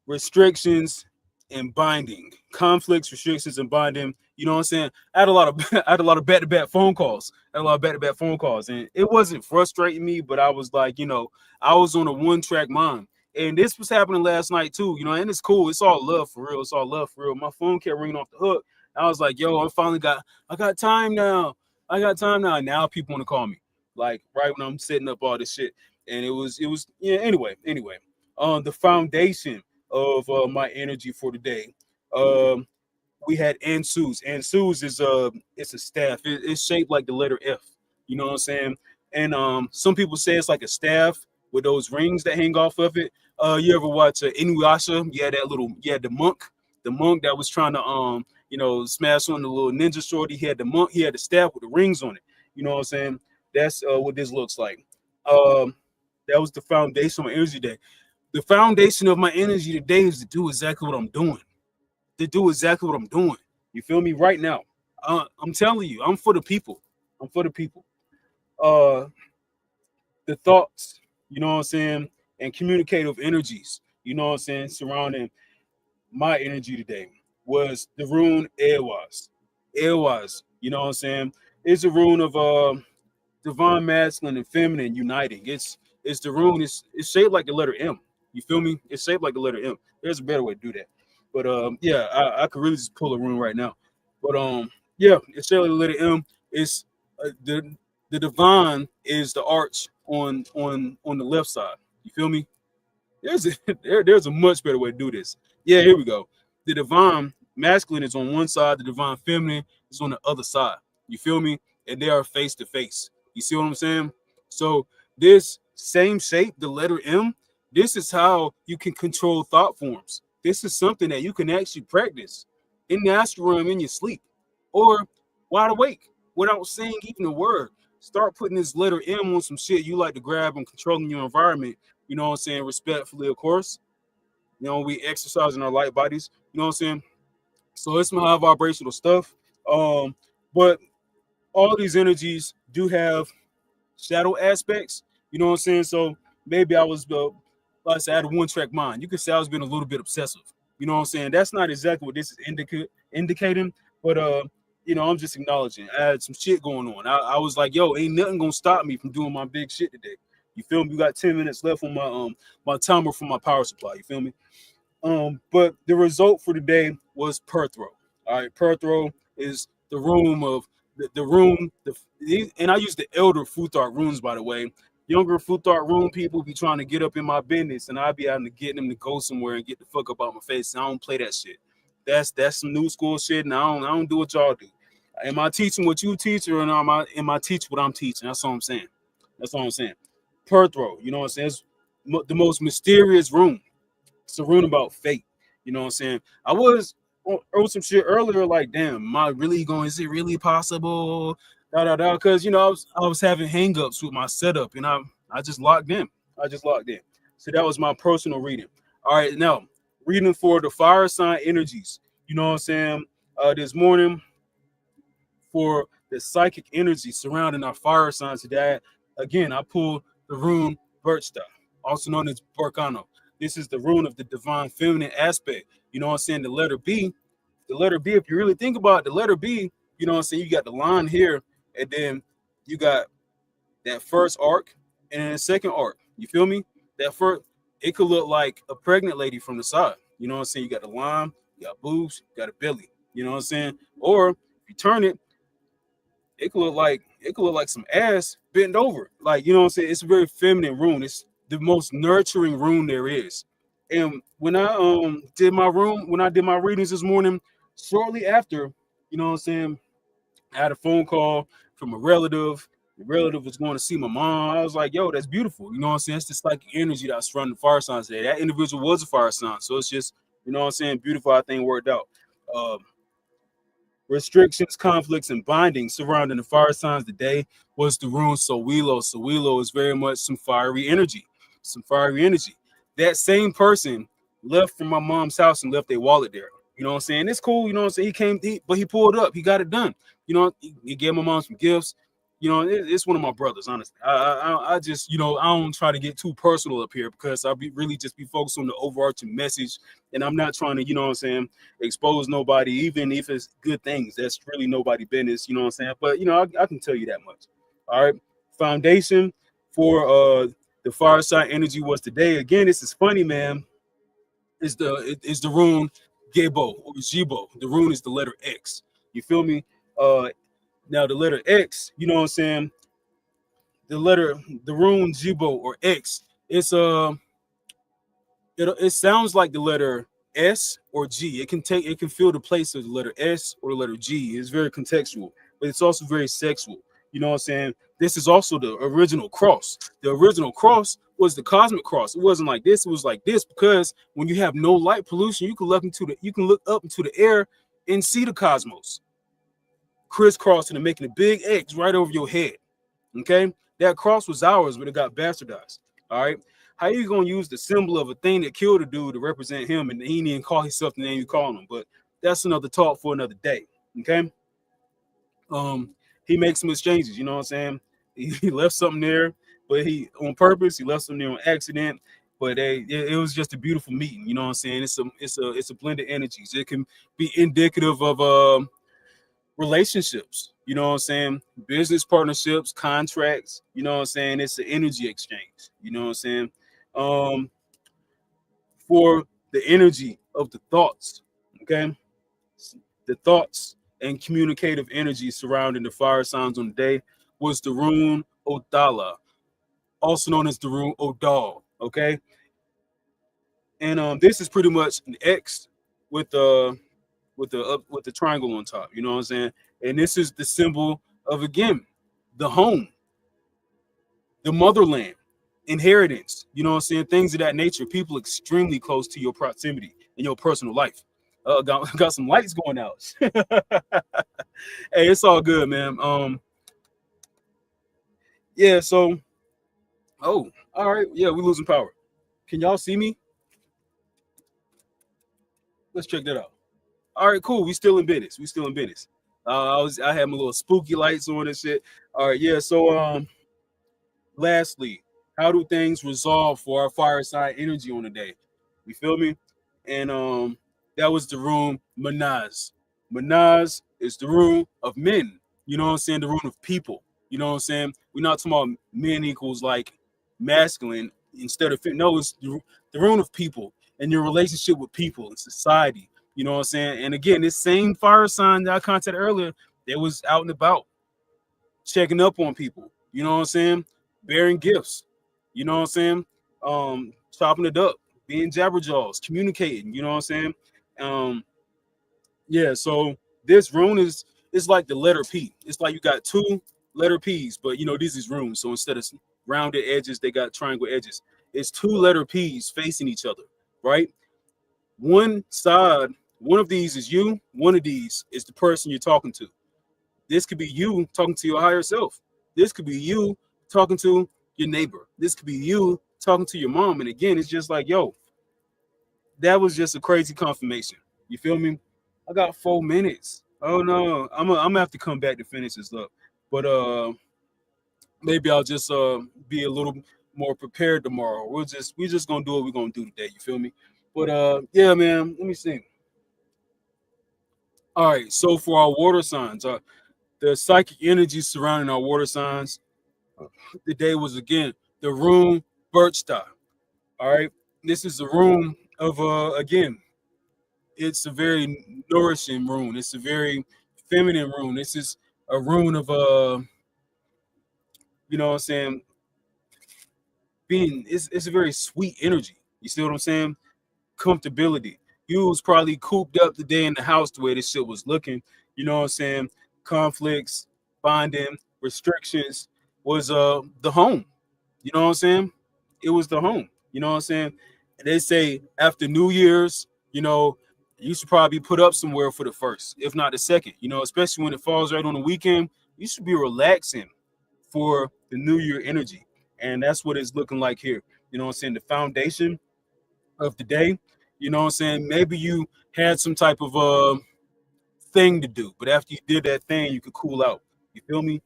S1: restrictions and binding, conflicts, restrictions, and binding. You know what I'm saying? I had a lot of I had a lot of back-to-back phone calls. I had a lot of back-to-back phone calls, and it wasn't frustrating me, but I was like, I was on a one-track mind. And this was happening last night too, and it's cool. It's all love for real. It's all love for real. My phone kept ringing off the hook. I was like, yo, I got time now. I got time now. And now people want to call me, like right when I'm setting up all this shit. And it was, yeah. Anyway, the foundation of my energy for today. We had Ansus. Ansus is it's a staff. It's shaped like the letter F. You know what I'm saying? And some people say it's like a staff with those rings that hang off of it. You ever watch Inuyasha? Yeah, the monk that was trying to smash on the little ninja sword. He had the monk. He had the staff with the rings on it. You know what I'm saying? That's what this looks like. That was the foundation of my energy day. The foundation of my energy today is to do exactly what I'm doing. To do exactly what I'm doing. You feel me? Right now. I'm telling you, I'm for the people. I'm for the people. Uh, the thoughts, you know what I'm saying, and communicative energies, you know what I'm saying, surrounding my energy today was the rune Ewas. Ewas, you know what I'm saying? It's a rune of divine masculine and feminine uniting. It's the rune. It's shaped like the letter M. You feel me? It's shaped like the letter M. There's a better way to do that. But yeah, I could really just pull a rune right now. But yeah, it's shaped like the letter M. It's the divine is the arch on the left side. You feel me? There's a much better way to do this. Yeah, here we go. The divine masculine is on one side, the divine feminine is on the other side. You feel me? And they are face to face. You see what I'm saying? So this same shape, the letter M, this is how you can control thought forms. This is something that you can actually practice in the astral realm in your sleep or wide awake without saying even a word. start putting this letter M on some shit you like to grab and controlling your environment. You know what I'm saying? Respectfully, of course. You know, we exercising our light bodies. You know what I'm saying? So it's some high vibrational stuff. But all these energies do have shadow aspects. You know what I'm saying? So maybe I was, like I said, I had a one-track mind. You could say I was being a little bit obsessive. You know what I'm saying? That's not exactly what this is indicating, but you know, I'm just acknowledging I had some shit going on. I was like, yo, ain't nothing gonna stop me from doing my big shit today. You feel me? We got 10 minutes left on my timer for my power supply. You feel me? But the result for today was Perthrow. All right, Perthrow is the room of the room, and I use the elder Futhart runes, by the way. Younger Futhart rune people be trying to get up in my business, and I be having to get them to go somewhere and get the fuck up out my face. And I don't play that shit. That's some new school shit, and I don't do what y'all do. Am I teaching what you teach, or am I teaching what I'm teaching? That's all I'm saying. That's all I'm saying. Perthrow, you know what I'm saying? It's the most mysterious room. It's a rune about fate. You know what I'm saying? I was on some shit earlier, like, damn, am I really going? Is it really possible? Da da da. Because you know, I was having hangups with my setup, and I just locked in. I just locked in. So that was my personal reading. All right, now reading for the fire sign energies. You know what I'm saying? This morning for the psychic energy surrounding our fire signs today. Again, I pulled the rune Birchstar, also known as Borkano. This is the rune of the divine feminine aspect. You know what I'm saying? The letter B, if you really think about it, the letter B, you know what I'm saying? You got the line here, and then you got that first arc and then the second arc. You feel me? That first, it could look like a pregnant lady from the side. You know what I'm saying? You got the line, you got boobs, you got a belly. You know what I'm saying? Or if you turn it, it could look like some ass bent over. Like, you know what I'm saying? It's a very feminine rune. It's the most nurturing rune there is. And when I did my readings this morning, shortly after, you know what I'm saying, I had a phone call from a relative. The relative was going to see my mom. I was like, yo, that's beautiful. You know what I'm saying? It's just like energy that's running the fire signs today. That individual was a fire sign. So it's just, you know what I'm saying, beautiful how things worked out. Restrictions, conflicts, and bindings surrounding the fire signs today was the rune Sowilo. Sowilo is very much some fiery energy. Some fiery energy. That same person left from my mom's house and left their wallet there. You know what I'm saying? It's cool. You know what I'm saying? He came, but he pulled up. He got it done. You know, he gave my mom some gifts. You know, it's one of my brothers, honestly. I just, you know, I don't try to get too personal up here because I'll be really just be focused on the overarching message. And I'm not trying to, you know what I'm saying, expose nobody, even if it's good things. That's really nobody business, you know what I'm saying? But, you know, I can tell you that much. All right. Foundation for the fire sign energy was today. Again, this is funny, man. Is the rune Gebo or Jibo. The rune is the letter X. You feel me? Now the letter X, you know what I'm saying? The rune Jibo or X, it sounds like the letter S or G. It can fill the place of the letter S or the letter G. It's very contextual, but it's also very sexual. You know what I'm saying? This is also the original cross. The original cross was the cosmic cross. It wasn't like this. It was like this because when you have no light pollution, you can look up into the air and see the cosmos crisscrossing and making a big X right over your head. Okay, that cross was ours, but it got bastardized. All right, how you gonna use the symbol of a thing that killed a dude to represent him, and he didn't call himself the name you call him? But that's another talk for another day. Okay. He makes some exchanges. You know what I'm saying? He left something there, but he on purpose. He left something there on accident. But it was just a beautiful meeting. You know what I'm saying? It's a blend of energies. It can be indicative of relationships, you know what I'm saying? Business partnerships, contracts, you know what I'm saying? It's an energy exchange, you know what I'm saying? For the energy of the thoughts, okay? The thoughts and communicative energy surrounding the fire signs on the day was the rune Odala, also known as the rune Odal, okay? And this is pretty much an X with the triangle on top, you know what I'm saying? And this is the symbol of, again, the home, the motherland, inheritance, you know what I'm saying? Things of that nature, people extremely close to your proximity in your personal life. Got some lights going out. Hey, it's all good, man. Yeah, so oh, all right. Yeah, we losing power. Can y'all see me? Let's check that out. All right, cool. We still in business. We still in business. I had my little spooky lights on and shit. All right, yeah. So lastly, how do things resolve for our fire sign energy on the day? You feel me? And that was the room Manaz. Manaz is the room of men. You know what I'm saying? The room of people. You know what I'm saying? We're not talking about men equals like masculine instead of no, it's the room of people and your relationship with people and society. You know what I'm saying? And again, this same fire sign that I contacted earlier, that was out and about checking up on people. You know what I'm saying? Bearing gifts. You know what I'm saying? Chopping it up, being jabberjaws, communicating. You know what I'm saying? Um, yeah. So this rune is it's like the letter P. It's like you got two letter P's, but you know these is runes. So instead of rounded edges, they got triangle edges. It's two letter P's facing each other, right? One side, one of these is you. One of these is the person you're talking to. This could be you talking to your higher self. This could be you talking to your neighbor. This could be you talking to your mom. And again, it's just like, yo, that was just a crazy confirmation. You feel me? I got 4 minutes. Oh no, I'm gonna have to come back to finish this up. But maybe I'll just be a little more prepared tomorrow. We just gonna do what we're gonna do today. You feel me? But yeah, man. Let me see. All right. So for our water signs, the psychic energy surrounding our water signs. The day was again the room Birchstar. All right. This is the room of again, it's a very nourishing room. It's a very feminine room. This is a room of you know what I'm saying, being it's a very sweet energy. You see what I'm saying? Comfortability. You was probably cooped up the day in the house the way this shit was looking. You know what I'm saying? Conflicts, bonding, restrictions was the home. You know what I'm saying? It was the home. You know what I'm saying? And they say after New Year's, you know, you should probably put up somewhere for the first, if not the second. You know, especially when it falls right on the weekend, you should be relaxing for the New Year energy, and that's what it's looking like here. You know what I'm saying? The foundation of the day. You know what I'm saying? Maybe you had some type of thing to do, but after you did that thing, you could cool out. You feel me?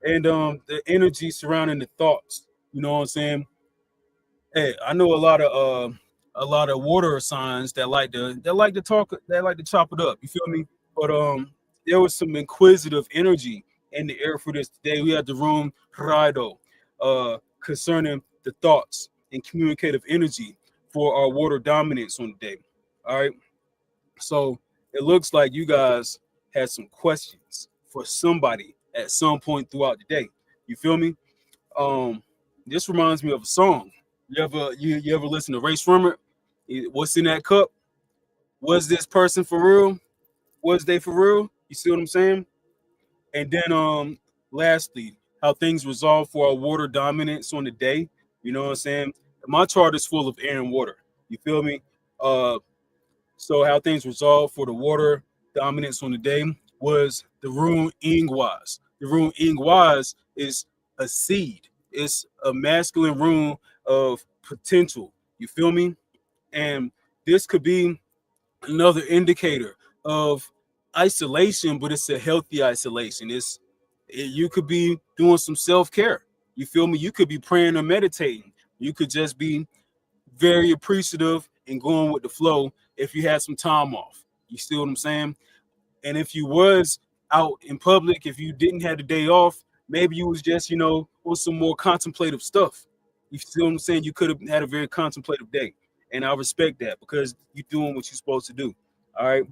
S1: And the energy surrounding the thoughts. You know what I'm saying? Hey, I know a lot of water signs that like to talk that like to chop it up. You feel me? But there was some inquisitive energy in the air for this today. We had the room Raido concerning the thoughts and communicative energy for our water dominance on the day. All right. So it looks like you guys had some questions for somebody at some point throughout the day. You feel me? Um, this reminds me of a song. You ever listen to Ray Shrummer? What's in that cup? Was this person for real? Was they for real? You see what I'm saying? And then lastly, how things resolve for our water dominance on the day. You know what I'm saying? My chart is full of air and water. You feel me? Uh so how things resolve for the water dominance on the day was the rune Ingwaz. The rune Ingwaz is a seed. It's a masculine rune of potential. You feel me? And this could be another indicator of isolation, but it's a healthy isolation. You could be doing some self-care. You feel me? You could be praying or meditating. You could just be very appreciative and going with the flow if you had some time off. You see what I'm saying? And if you was out in public, if you didn't have the day off, maybe you was just, you know, with some more contemplative stuff. You see what I'm saying? You could have had a very contemplative day. And I respect that because you're doing what you're supposed to do. All right.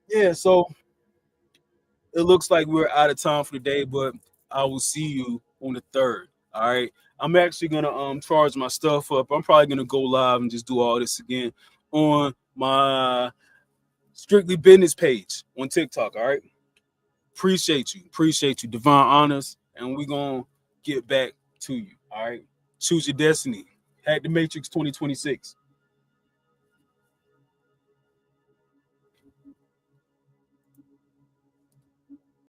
S1: Yeah, so it looks like we're out of time for the day, but I will see you on the 3rd. All right. I'm actually gonna charge my stuff up. I'm probably gonna go live and just do all this again on my strictly business page on TikTok. All right. Appreciate you. Appreciate you. Divine honors. And we're gonna get back to you. All right. Choose your destiny. Hack the Matrix 2026.